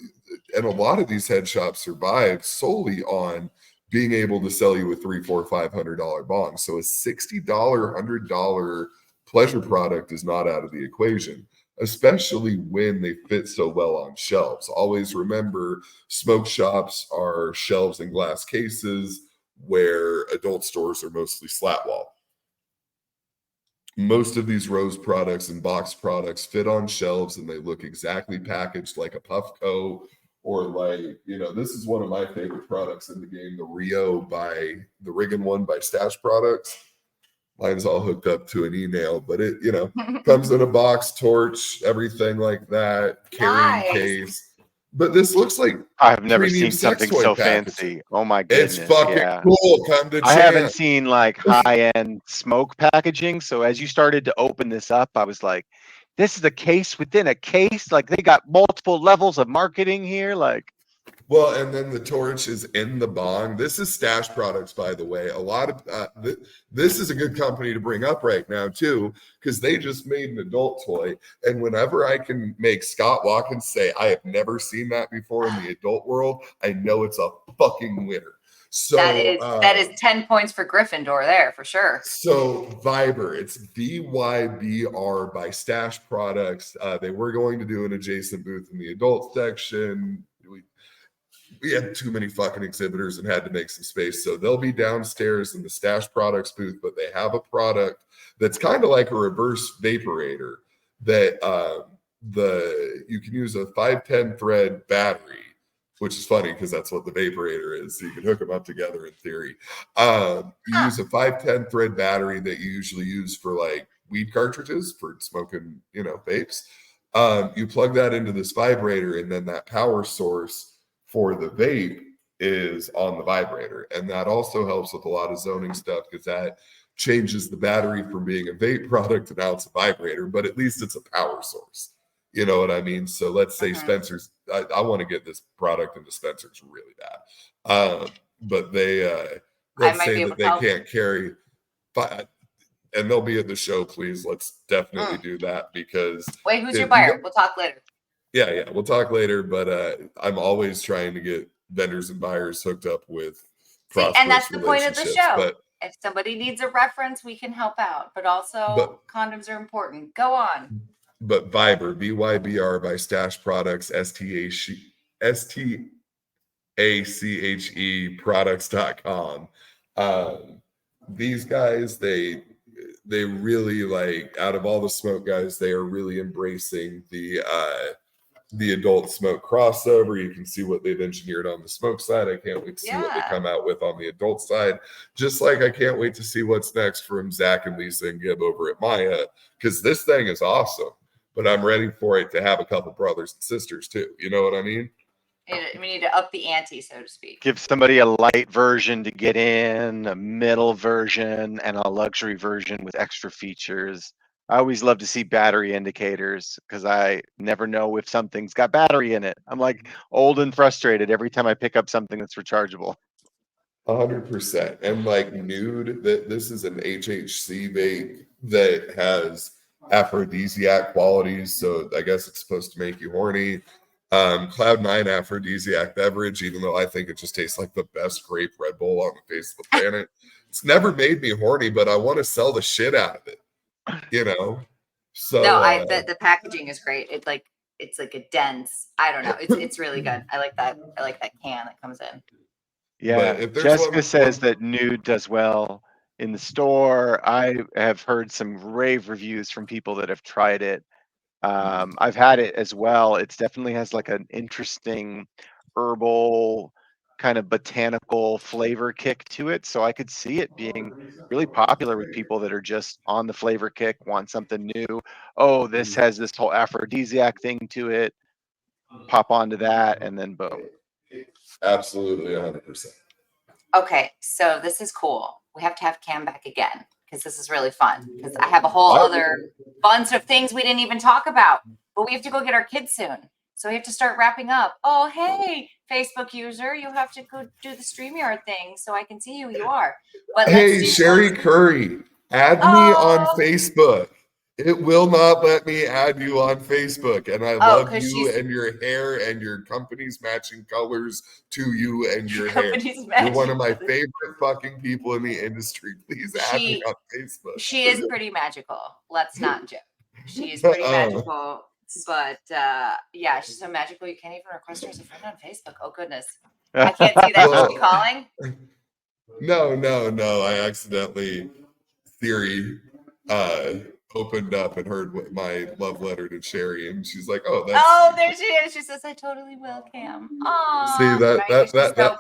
Speaker 3: and a lot of these head shops survive solely on being able to sell you a $300, $400, $500 bong. So a $60, $100 pleasure product is not out of the equation, especially when they fit so well on shelves. Always remember, smoke shops are shelves and glass cases, where adult stores are mostly slat wall. Most of these rose products and box products fit on shelves, and they look exactly packaged like a Puffco, or like, you know, this is one of my favorite products in the game, the Riggin one by Stash Products. Mine's all hooked up to an e-nail, but it, you know, comes in a box, torch, everything like that, carrying case. But this looks like
Speaker 1: I've never seen something so fancy. Oh my goodness.
Speaker 3: It's fucking cool. Come to
Speaker 1: I haven't seen like high-end smoke packaging. So as you started to open this up, I was like, this is a case within a case. Like they got multiple levels of marketing here. Like,
Speaker 3: well, and then the torch is in the bong. This is Stash Products, by the way. A lot of this is a good company to bring up right now too, because they just made an adult toy. And whenever I can make Scott Watkins say, I have never seen that before in the adult world, I know it's a fucking winner. So
Speaker 2: that is 10 points for Gryffindor there for sure.
Speaker 3: So Viber, it's VYBR by Stash Products. They were going to do an adjacent booth in the adult section. We had too many fucking exhibitors and had to make some space. So they'll be downstairs in the Stash Products booth, but they have a product that's kind of like a reverse vaporator that you can use a 510 thread battery, which is funny because that's what the vaporator is. So you can hook them up together in theory. You use a 510 thread battery that you usually use for like weed cartridges for smoking, you know, vapes. You plug that into this vibrator, and then that power source for the vape is on the vibrator. And that also helps with a lot of zoning stuff, because that changes the battery from being a vape product to now it's a vibrator, but at least it's a power source. You know what I mean? So let's say Spencer's, I want to get this product into Spencer's really bad. But they, let's say that they can't carry, and they'll be at the show, please. Let's definitely do that, because.
Speaker 2: Wait, who's your buyer? We'll talk later.
Speaker 3: Yeah, we'll talk later, but I'm always trying to get vendors and buyers hooked up with prosperous
Speaker 2: and that's the point of the show.
Speaker 3: But
Speaker 2: if somebody needs a reference, we can help out, but also condoms are important. Go on.
Speaker 3: But Viber, VYBR by Stash Products, STACHE products.com. These guys, they really, like, out of all the smoke guys, they are really embracing the adult smoke crossover. You can see what they've engineered on the smoke side. I can't wait to see what they come out with on the adult side. Just like I can't wait to see what's next from Zach and Lisa and Gib over at Maya, because this thing is awesome. But I'm ready for it to have a couple brothers and sisters too. You know what I mean?
Speaker 2: We need to up the ante, so to speak.
Speaker 1: Give somebody a light version to get in, a middle version, and a luxury version with extra features. I always love to see battery indicators, because I never know if something's got battery in it. I'm like old and frustrated every time I pick up something that's rechargeable.
Speaker 3: 100%. And like Nude, that this is an HHC vape that has aphrodisiac qualities. So I guess it's supposed to make you horny. Cloud9 aphrodisiac beverage, even though I think it just tastes like the best grape Red Bull on the face of the planet. It's never made me horny, but I want to sell the shit out of it. You know, so
Speaker 2: no, the packaging is great. It's like a dense. I don't know. It's really good. I like that. I like that can that comes in.
Speaker 1: Yeah, Jessica says that Nude does well in the store. I have heard some rave reviews from people that have tried it. I've had it as well. It definitely has like an interesting herbal kind of botanical flavor kick to it. So I could see it being really popular with people that are just on the flavor kick, want something new. Oh, this has this whole aphrodisiac thing to it. Pop onto that, and then boom.
Speaker 3: Absolutely, 100%.
Speaker 2: Okay, so this is cool. We have to have Cam back again because this is really fun. Because I have a whole other bunch of things we didn't even talk about, but we have to go get our kids soon. So we have to start wrapping up. Oh, hey, Facebook user, you have to go do the StreamYard thing so I can see who you are. But
Speaker 3: hey, Sherry Curry, add me on Facebook. It will not let me add you on Facebook. And I love you and your hair and your company's matching colors to you and your hair. You're one of my favorite fucking people in the industry. Please add me on Facebook.
Speaker 2: She is pretty magical. Let's not joke. She is pretty magical. But yeah, she's so magical you can't even request her as a friend on Facebook. Oh goodness. I can't see that. Is she calling?
Speaker 3: No. I accidentally opened up and heard what my love letter to Sherry, and she's like, "Oh, that's."
Speaker 2: Oh, there she is. She says, "I totally will, Cam." Oh,
Speaker 3: see that.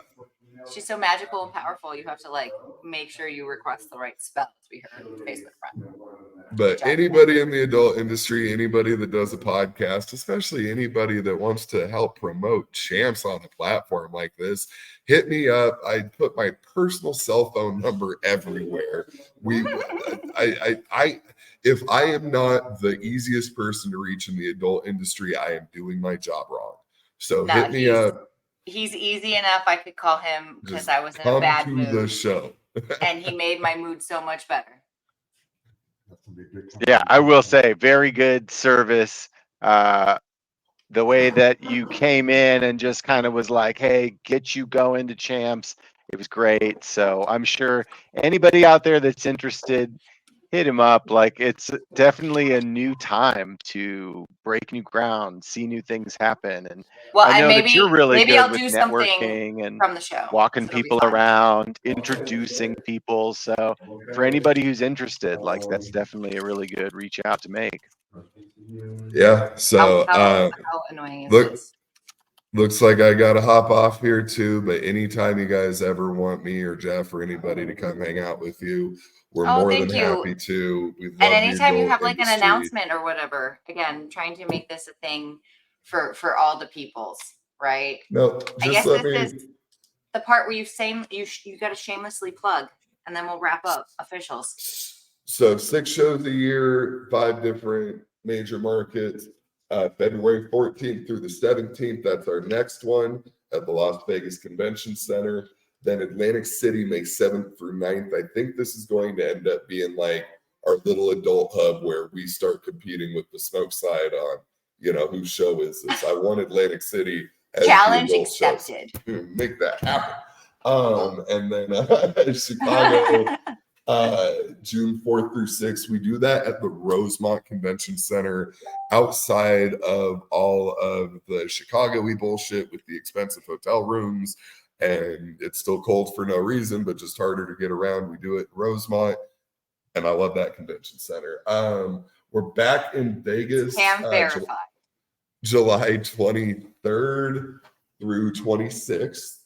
Speaker 2: She's so magical and powerful. You have to like make sure you request the right spell to be her Facebook friend.
Speaker 3: But anybody in the adult industry, anybody that does a podcast, especially anybody that wants to help promote champs on a platform like this, hit me up. I put my personal cell phone number everywhere. If I am not the easiest person to reach in the adult industry, I am doing my job wrong. So hit me up.
Speaker 2: He's easy enough. I could call him because I was in a bad mood.
Speaker 3: Come to the show.
Speaker 2: And he made my mood so much better.
Speaker 1: Yeah, I will say, very good service. The way that you came in and just kind of was like, hey, get you going to champs. It was great. So I'm sure anybody out there that's interested, hit him up. Like, it's definitely a new time to break new ground, see new things happen. And I know that you're really good with networking and
Speaker 2: from the show,
Speaker 1: walking people around, introducing people. So for anybody who's interested, like, that's definitely a really good reach out to make.
Speaker 3: Yeah. So
Speaker 2: how annoying is this?
Speaker 3: Looks like I gotta hop off here too, but anytime you guys ever want me or Jeff or anybody to come hang out with you, we're more than happy to.
Speaker 2: And anytime you have like an announcement or whatever, again, trying to make this a thing for all the peoples, right?
Speaker 3: No,
Speaker 2: I guess this is the part where you got to shamelessly plug, and then we'll wrap up officials.
Speaker 3: So 6 shows a year, 5 different major markets. February 14th through the 17th, that's our next one at the Las Vegas Convention Center. Then Atlantic City, May 7th through 9th. I think this is going to end up being like our little adult hub where we start competing with the smoke side on, whose show is this? I want Atlantic City as
Speaker 2: challenge accepted.
Speaker 3: Make that happen. And then Chicago, June 4th through 6th. We do that at the Rosemont Convention Center outside of all of the Chicago-y bullshit with the expensive hotel rooms. And it's still cold for no reason, but just harder to get around. We do it in Rosemont, and I love that convention center. We're back in Vegas. July 23rd through 26th.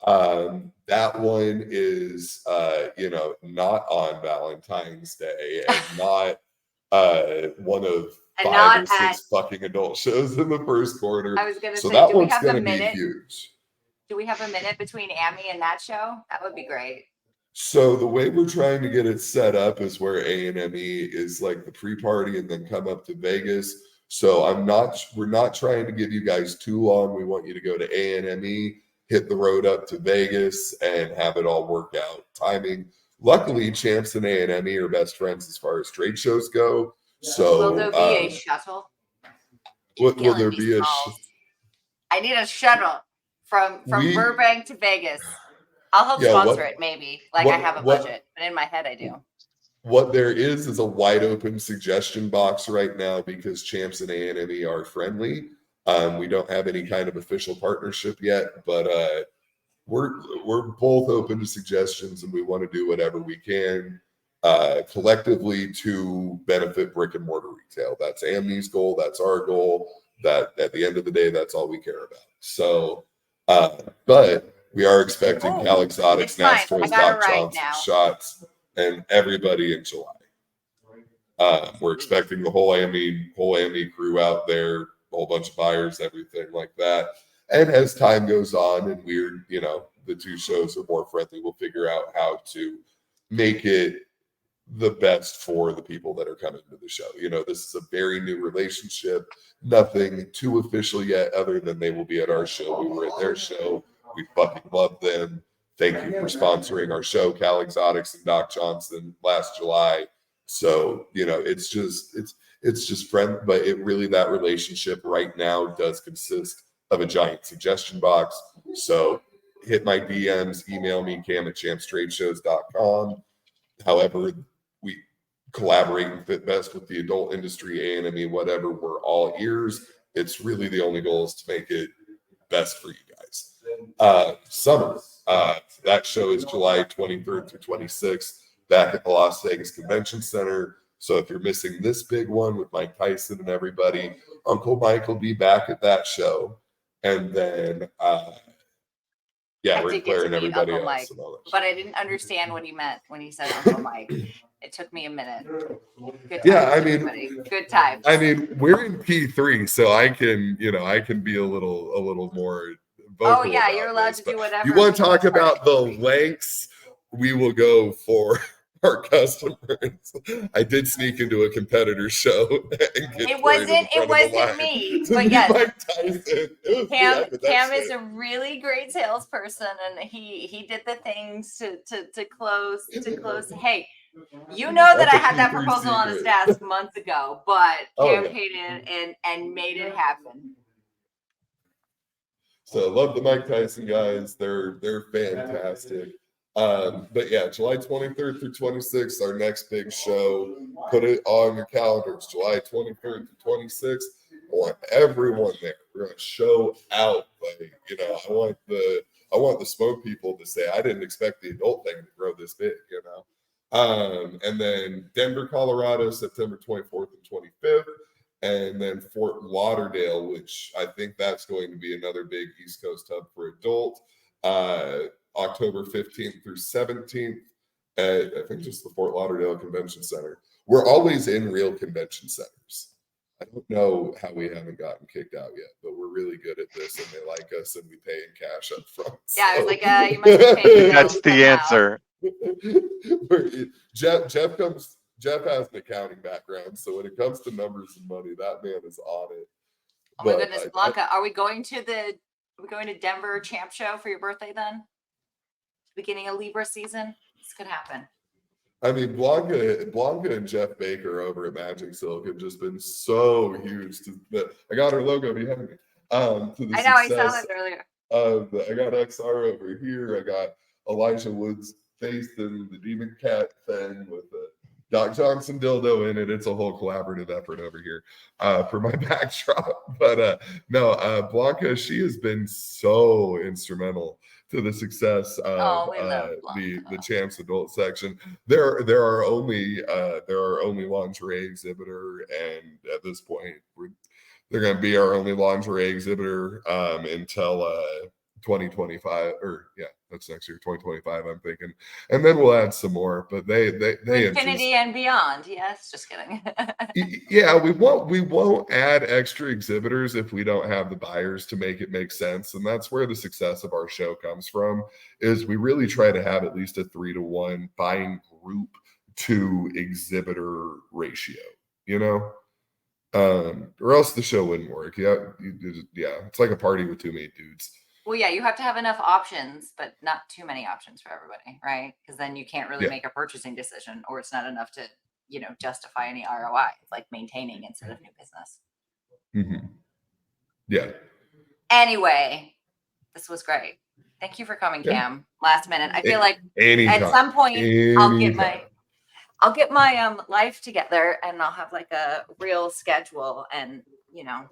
Speaker 3: That one is, not on Valentine's Day and not one of 5 or 6 fucking adult shows in the first quarter.
Speaker 2: I was going to say,
Speaker 3: that one's going to be huge.
Speaker 2: Do we have a minute between Amy and that show? That would be great.
Speaker 3: So the way we're trying to get it set up is where A&ME is like the pre-party and then come up to Vegas. So we're not trying to give you guys too long. We want you to go to A&ME, hit the road up to Vegas, and have it all work out. Timing. Luckily, Champs and A&ME are best friends as far as trade shows go. So
Speaker 2: will there be a shuttle?
Speaker 3: Will there be
Speaker 2: I need a shuttle from Burbank to Vegas. I'll help sponsor it, maybe. I have a budget, but in my head I do.
Speaker 3: What there is a wide open suggestion box right now because Champs and A&ME are friendly. We don't have any kind of official partnership yet, but we're both open to suggestions, and we want to do whatever we can collectively to benefit brick and mortar retail. That's AMNI's goal. That's our goal. That at the end of the day, that's all we care about. So, but We are expecting Cal Exotics,
Speaker 2: it's fine.
Speaker 3: Nastros,
Speaker 2: I got it
Speaker 3: Doc
Speaker 2: right
Speaker 3: Johnson,
Speaker 2: now.
Speaker 3: Shots, and everybody in July. We're expecting the whole AME crew out there, a whole bunch of buyers, everything like that. And as time goes on and we're, the two shows are more friendly, we'll figure out how to make it the best for the people that are coming to the show. This is a very new relationship, nothing too official yet, other than they will be at our show. We were at their show. We fucking love them. Thank you for sponsoring our show, Cal Exotics and Doc Johnson, last July. So, it's just friend, but it really, that relationship right now does consist of a giant suggestion box. So hit my DMs, email me, cam@champstradeshows.com. However we collaborate and fit best with the adult industry, A&M, whatever, we're all ears. It's really the only goal is to make it best for you guys. Summer, that show is July 23rd through 26th back at the Las Vegas Convention Center. So if you're missing this big one with Mike Tyson and everybody, Uncle Mike will be back at that show. And then Ric Flair and everybody else.
Speaker 2: Mike, but I didn't understand what he meant when he said Uncle Mike. It took me a minute. Good times, good times.
Speaker 3: We're in P3, so I can be a little more vocal.
Speaker 2: Oh yeah, you're allowed to do whatever.
Speaker 3: You want to talk about the lengths we will go for our customers. I did sneak into a competitor show.
Speaker 2: It wasn't me, but yes. Cam is a really great salesperson, and he did the things to close. Hey, that I had that proposal on his desk months ago, but Cam came in and made it happen.
Speaker 3: So I love the Mike Tyson guys. They're fantastic. But yeah, July 23rd through 26th, our next big show. Put it on your calendars. July 23rd through 26th. I want everyone there. We're gonna show out. I want the smoke people to say, I didn't expect the adult thing to grow this big, And then Denver, Colorado, September 24th and 25th. And then Fort Lauderdale, which I think that's going to be another big East Coast hub for adult. October 15th through 17th at, I think, just the Fort Lauderdale Convention Center. We're always in real convention centers. I don't know how we haven't gotten kicked out yet, but we're really good at this, and they like us, and we pay in cash up front.
Speaker 2: Yeah, I was like, you must be paying.
Speaker 1: That's the answer.
Speaker 3: Jeff has an accounting background, so when it comes to numbers and money, that man is on it.
Speaker 2: Oh my goodness, Blanca, are we going to Denver Champ Show for your birthday then? Beginning of Libra season, this could happen.
Speaker 3: Blanca and Jeff Baker over at Magic Silk have just been so huge. I got her logo behind me. I
Speaker 2: saw that earlier.
Speaker 3: I got XR over here. I got Elijah Wood's face and the Demon Cat thing with the Doc Johnson dildo in it. It's a whole collaborative effort over here for my backdrop. But Blanca, she has been so instrumental to the success of the Champs adult section. There are only lingerie exhibitor, and at this point they're going to be our only lingerie exhibitor until 2025, or that's next year, 2025, I'm thinking, and then we'll add some more. But they
Speaker 2: infinity and beyond. Yes, just kidding.
Speaker 3: we won't add extra exhibitors if we don't have the buyers to make it make sense, and that's where the success of our show comes from. Is we really try to have at least a 3-to-1 buying group to exhibitor ratio, or else the show wouldn't work. It's like a party with too many dudes.
Speaker 2: Well, yeah, you have to have enough options, but not too many options for everybody, right? Because then you can't really make a purchasing decision, or it's not enough to, justify any ROI. It's like maintaining instead of new business.
Speaker 3: Mm-hmm. Yeah.
Speaker 2: Anyway, this was great. Thank you for coming, Cam. Last minute. I feel like
Speaker 3: anytime.
Speaker 2: At some point I'll get my life together, and I'll have like a real schedule, and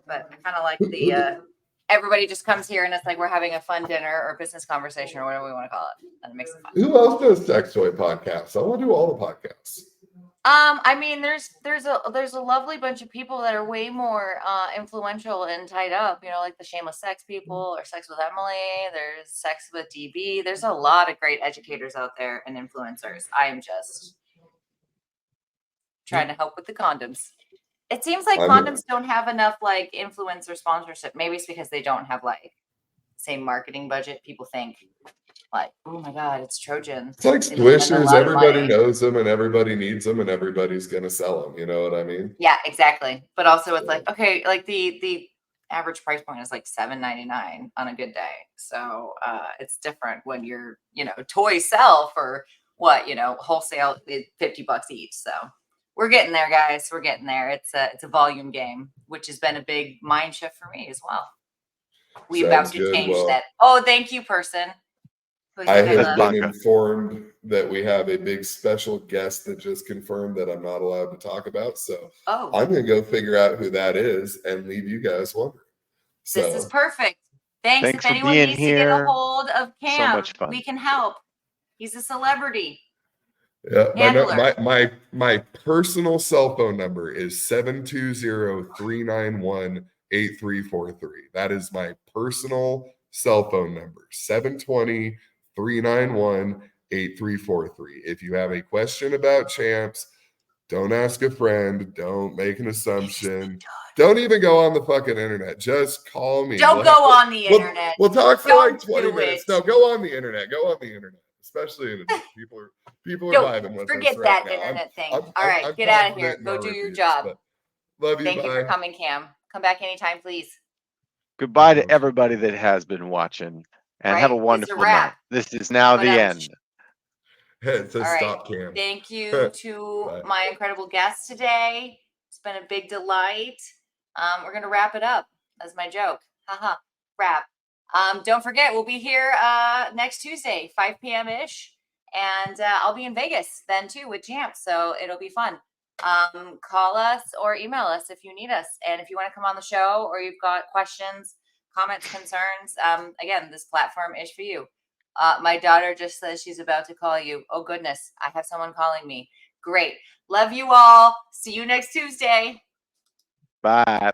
Speaker 2: but I kind of like the everybody just comes here and it's like we're having a fun dinner or business conversation or whatever we want to call it, and it makes it fun.
Speaker 3: Who else does sex toy podcasts? I want to do all the podcasts.
Speaker 2: I mean, there's a lovely bunch of people that are way more influential and tied up, you know, like the shameless sex people or sex with Emily. There's sex with DB. There's a lot of great educators out there and influencers. I am just trying to help with the condoms. It seems like condoms don't have enough like influencer sponsorship. Maybe it's because they don't have like same marketing budget. People think like, oh my God, it's Trojan.
Speaker 3: It's like Squishers. Everybody knows them and everybody needs them and everybody's going to sell them. You know what I mean?
Speaker 2: Yeah, exactly. But also it's like, okay, like the average price point is like $7.99 on a good day. So it's different when you're, you know, toys sell for what, you know, wholesale $50 each. So we're getting there, guys. We're getting there. It's a volume game, which has been a big mind shift for me as well. We about to change that. Oh, thank you, person.
Speaker 3: I have been informed that we have a big special guest that just confirmed that I'm not allowed to talk about. So I'm going to go figure out who that is and leave you guys wondering. So,
Speaker 2: this is perfect. Thanks if anyone needs to get a hold of Cam, so much fun. We can help. He's a celebrity.
Speaker 3: Yeah, my personal cell phone number is 720-391-8343. That is my personal cell phone number, 720-391-8343. If you have a question about champs, don't ask a friend, don't make an assumption. Don't even go on the fucking internet. Just call me.
Speaker 2: Don't go on the internet.
Speaker 3: We'll talk for like 20 minutes. No, go on the internet. Go on the internet. Especially in people are vibing with us.
Speaker 2: Forget that internet thing. All right, get out of here. Go do your job.
Speaker 3: Love you.
Speaker 2: Thank you for coming, Cam. Come back anytime, please.
Speaker 1: Goodbye to everybody that has been watching, and have a wonderful night. This is now the end.
Speaker 3: It says stop, Cam.
Speaker 2: Thank you to my incredible guests today. It's been a big delight. We're gonna wrap it up. That's my joke. Haha. Wrap. Don't forget, we'll be here next Tuesday, 5 p.m. ish, and I'll be in Vegas then too with Champs, so it'll be fun. Call us or email us if you need us, and if you want to come on the show or you've got questions, comments, concerns, again, this platform is for you. My daughter just says she's about to call you. Oh goodness, I have someone calling me. Great. Love you all. See you next Tuesday.
Speaker 1: Bye.